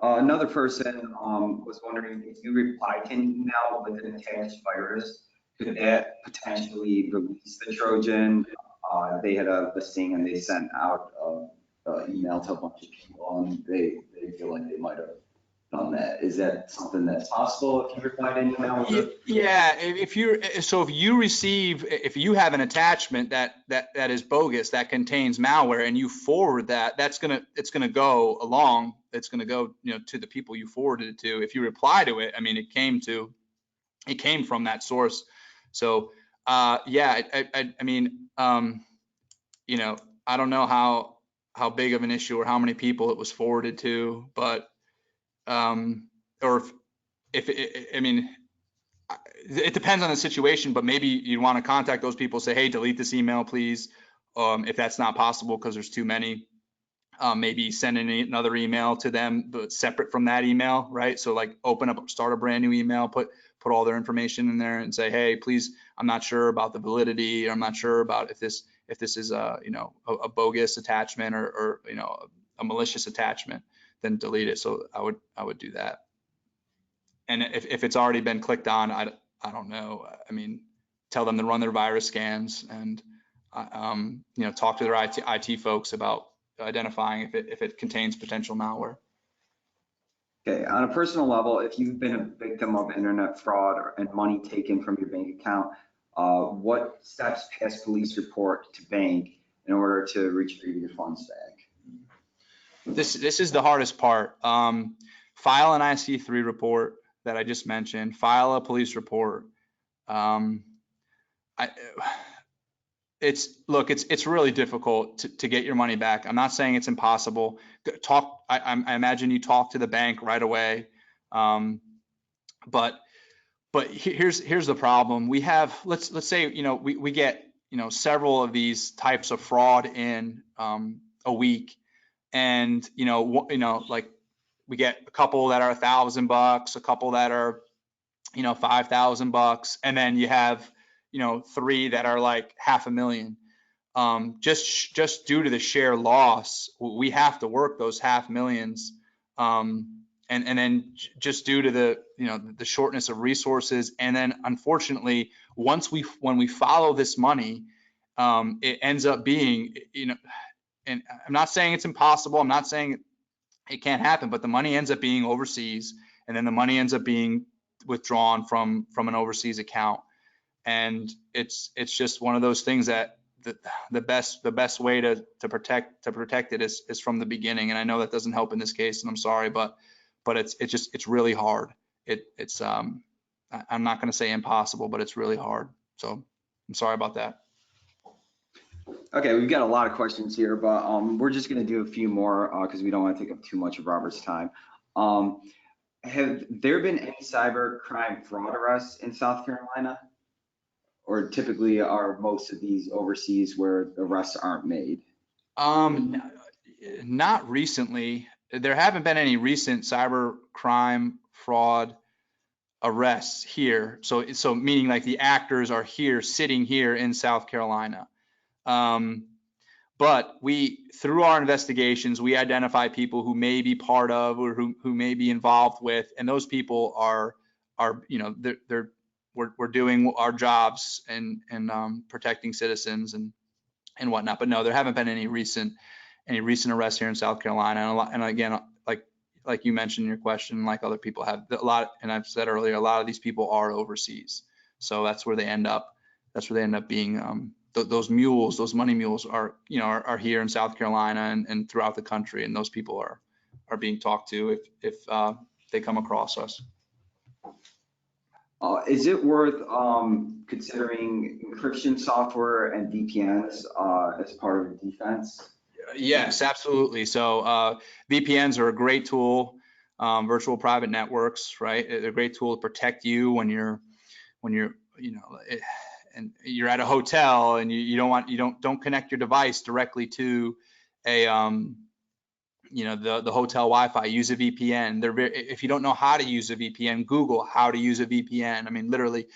Another person was wondering, if you reply to an email with an attached virus, could that potentially release the Trojan? They had a listing and they sent out an email to a bunch of people, and they feel like they might have done that. Is that something that's possible if you reply to an email? Yeah, if you have an attachment that is bogus, that contains malware, and you forward that, it's gonna go along. It's gonna go to the people you forwarded it to. If you reply to it, I mean, it came from that source. So yeah, I mean, I don't know how big of an issue or how many people it was forwarded to, but or I mean, it depends on the situation, but maybe you want to contact those people, say, hey, delete this email, please. If that's not possible because there's too many, maybe send another email to them, but separate from that email, right? So like start a brand new email, put all their information in there and say, hey, please, I'm not sure about the validity, or I'm not sure about if this is a bogus attachment or a malicious attachment, then delete it. So I would do that. And if it's already been clicked on, I don't know. I mean, tell them to run their virus scans and talk to their IT folks about identifying if it contains potential malware. Okay, on a personal level, if you've been a victim of internet fraud and money taken from your bank account, what steps past police report to bank in order to retrieve your funds back? This is the hardest part. File an IC3 report that I just mentioned. File a police report. It's really difficult to get your money back. I'm not saying it's impossible. I imagine you talk to the bank right away. But here's the problem. We have, let's say, we get, several of these types of fraud in a week. And, like we get a couple that are $1,000, a couple that are, $5,000, and then you have, 3 that are like $500,000. Just due to the share loss, we have to work those $500,000. And then just due to the shortness of resources, and then unfortunately, when we follow this money, it ends up being, and I'm not saying it's impossible. I'm not saying it can't happen, but the money ends up being overseas, and then the money ends up being withdrawn from an overseas account. And it's just one of those things that the best way to protect it is from the beginning. And I know that doesn't help in this case, and I'm sorry, but it's really hard. I'm not going to say impossible, but it's really hard. So I'm sorry about that. Okay, we've got a lot of questions here, but we're just going to do a few more because we don't want to take up too much of Robert's time. Have there been any cyber crime fraud arrests in South Carolina? Or typically are most of these overseas where arrests aren't made? Not recently. There haven't been any recent cyber crime fraud arrests here. So meaning like the actors are here, sitting here in South Carolina. But through our investigations, we identify people who may be part of or who may be involved with, and those people are we're doing our jobs and protecting citizens and whatnot. But no, there haven't been any recent arrests here in South Carolina. And again, like you mentioned in your question, like other people have a lot, and I've said earlier, a lot of these people are overseas. So that's where they end up. That's where they end up being. Those mules, those money mules are here in South Carolina and throughout the country, and those people are being talked to if they come across us. Is it worth considering encryption software and VPNs as part of a defense? Yes, absolutely. So VPNs are a great tool, virtual private networks, right? They're a great tool to protect you when you're and you're at a hotel and you don't connect your device directly to a the hotel Wi-Fi. Use a VPN. If you don't know how to use a VPN, Google how to use a VPN. I mean, literally,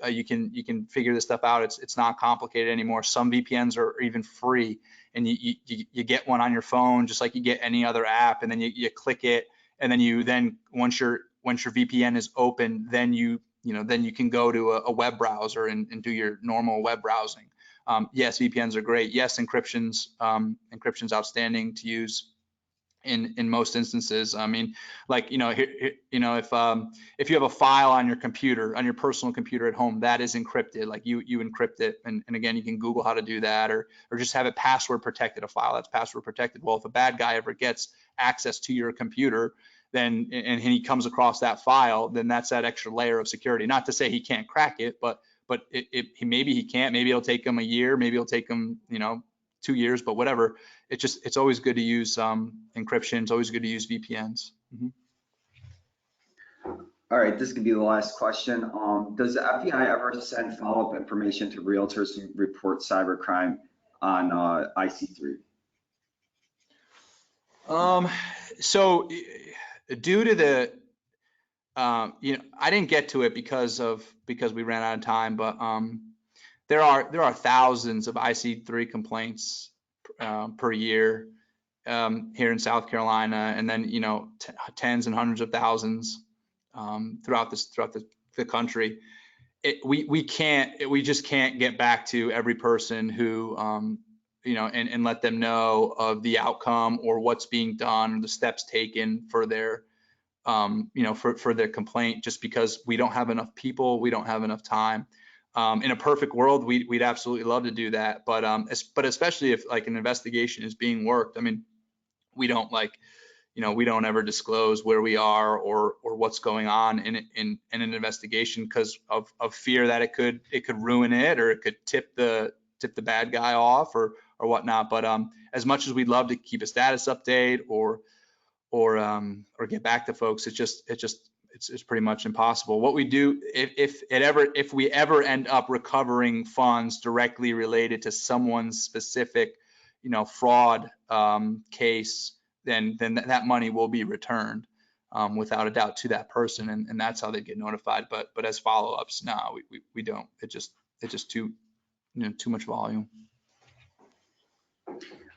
you can figure this stuff out. It's not complicated anymore. Some VPNs are even free, and you get one on your phone just like you get any other app, and then you click it, and then once your VPN is open, then you can go to a web browser and do your normal web browsing. Yes, VPNs are great. Yes, encryption's outstanding to use in most instances. I mean, like, if you have a file on your computer, on your personal computer at home, that is encrypted. Like you encrypt it, and again, you can Google how to do that, or just have it password protected, a file that's password protected. Well, if a bad guy ever gets access to your computer, then and he comes across that file, then that's that extra layer of security. Not to say he can't crack it, but maybe he can't. Maybe it'll take him a year. Maybe it'll take him 2 years, but whatever. It's always good to use encryption. It's always good to use VPNs. Mm-hmm. All right, this could be the last question. Does the FBI ever send follow-up information to realtors who report cybercrime on IC3? So due to the, I didn't get to it because we ran out of time, but there are thousands of IC3 complaints per year here in South Carolina, and then tens and hundreds of thousands throughout the country. We just can't get back to every person who and let them know of the outcome or what's being done, or the steps taken for their for their complaint, just because we don't have enough people, we don't have enough time. In a perfect world, we'd absolutely love to do that, but especially if like an investigation is being worked, I mean, we don't we don't ever disclose where we are or what's going on in an investigation because of fear that it could ruin it, or it could tip the bad guy off or whatnot. But as much as we'd love to keep a status update or get back to folks, it's pretty much impossible. What we do, if we ever end up recovering funds directly related to someone's specific fraud case, then that money will be returned without a doubt to that person, and that's how they get notified. But as follow-ups, no, we don't. It's just too much volume.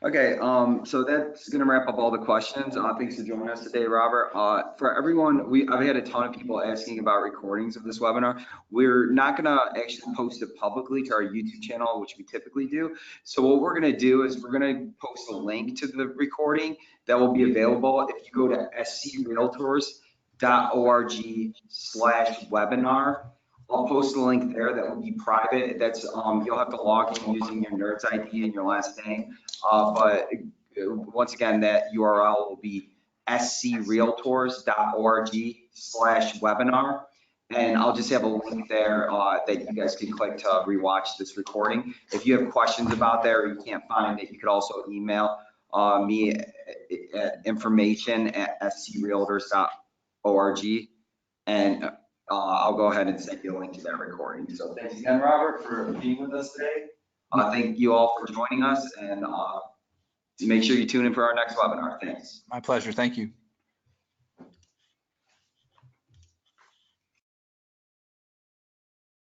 Okay, so that's going to wrap up all the questions. Thanks for joining us today, Robert. For everyone, I've had a ton of people asking about recordings of this webinar. We're not going to actually post it publicly to our YouTube channel, which we typically do. So what we're going to do is we're going to post a link to the recording that will be available if you go to screaltors.org/webinar. I'll post a link there that will be private. That's you'll have to log in using your NERDS ID and your last name. But once again, that URL will be screaltors.org/webinar. And I'll just have a link there that you guys can click to rewatch this recording. If you have questions about that or you can't find it, you could also email me at information@screaltors.org. And I'll go ahead and send you a link to that recording. So thanks again, Robert, for being with us today. Thank you all for joining us, and make sure you tune in for our next webinar. Thanks. My pleasure. Thank you.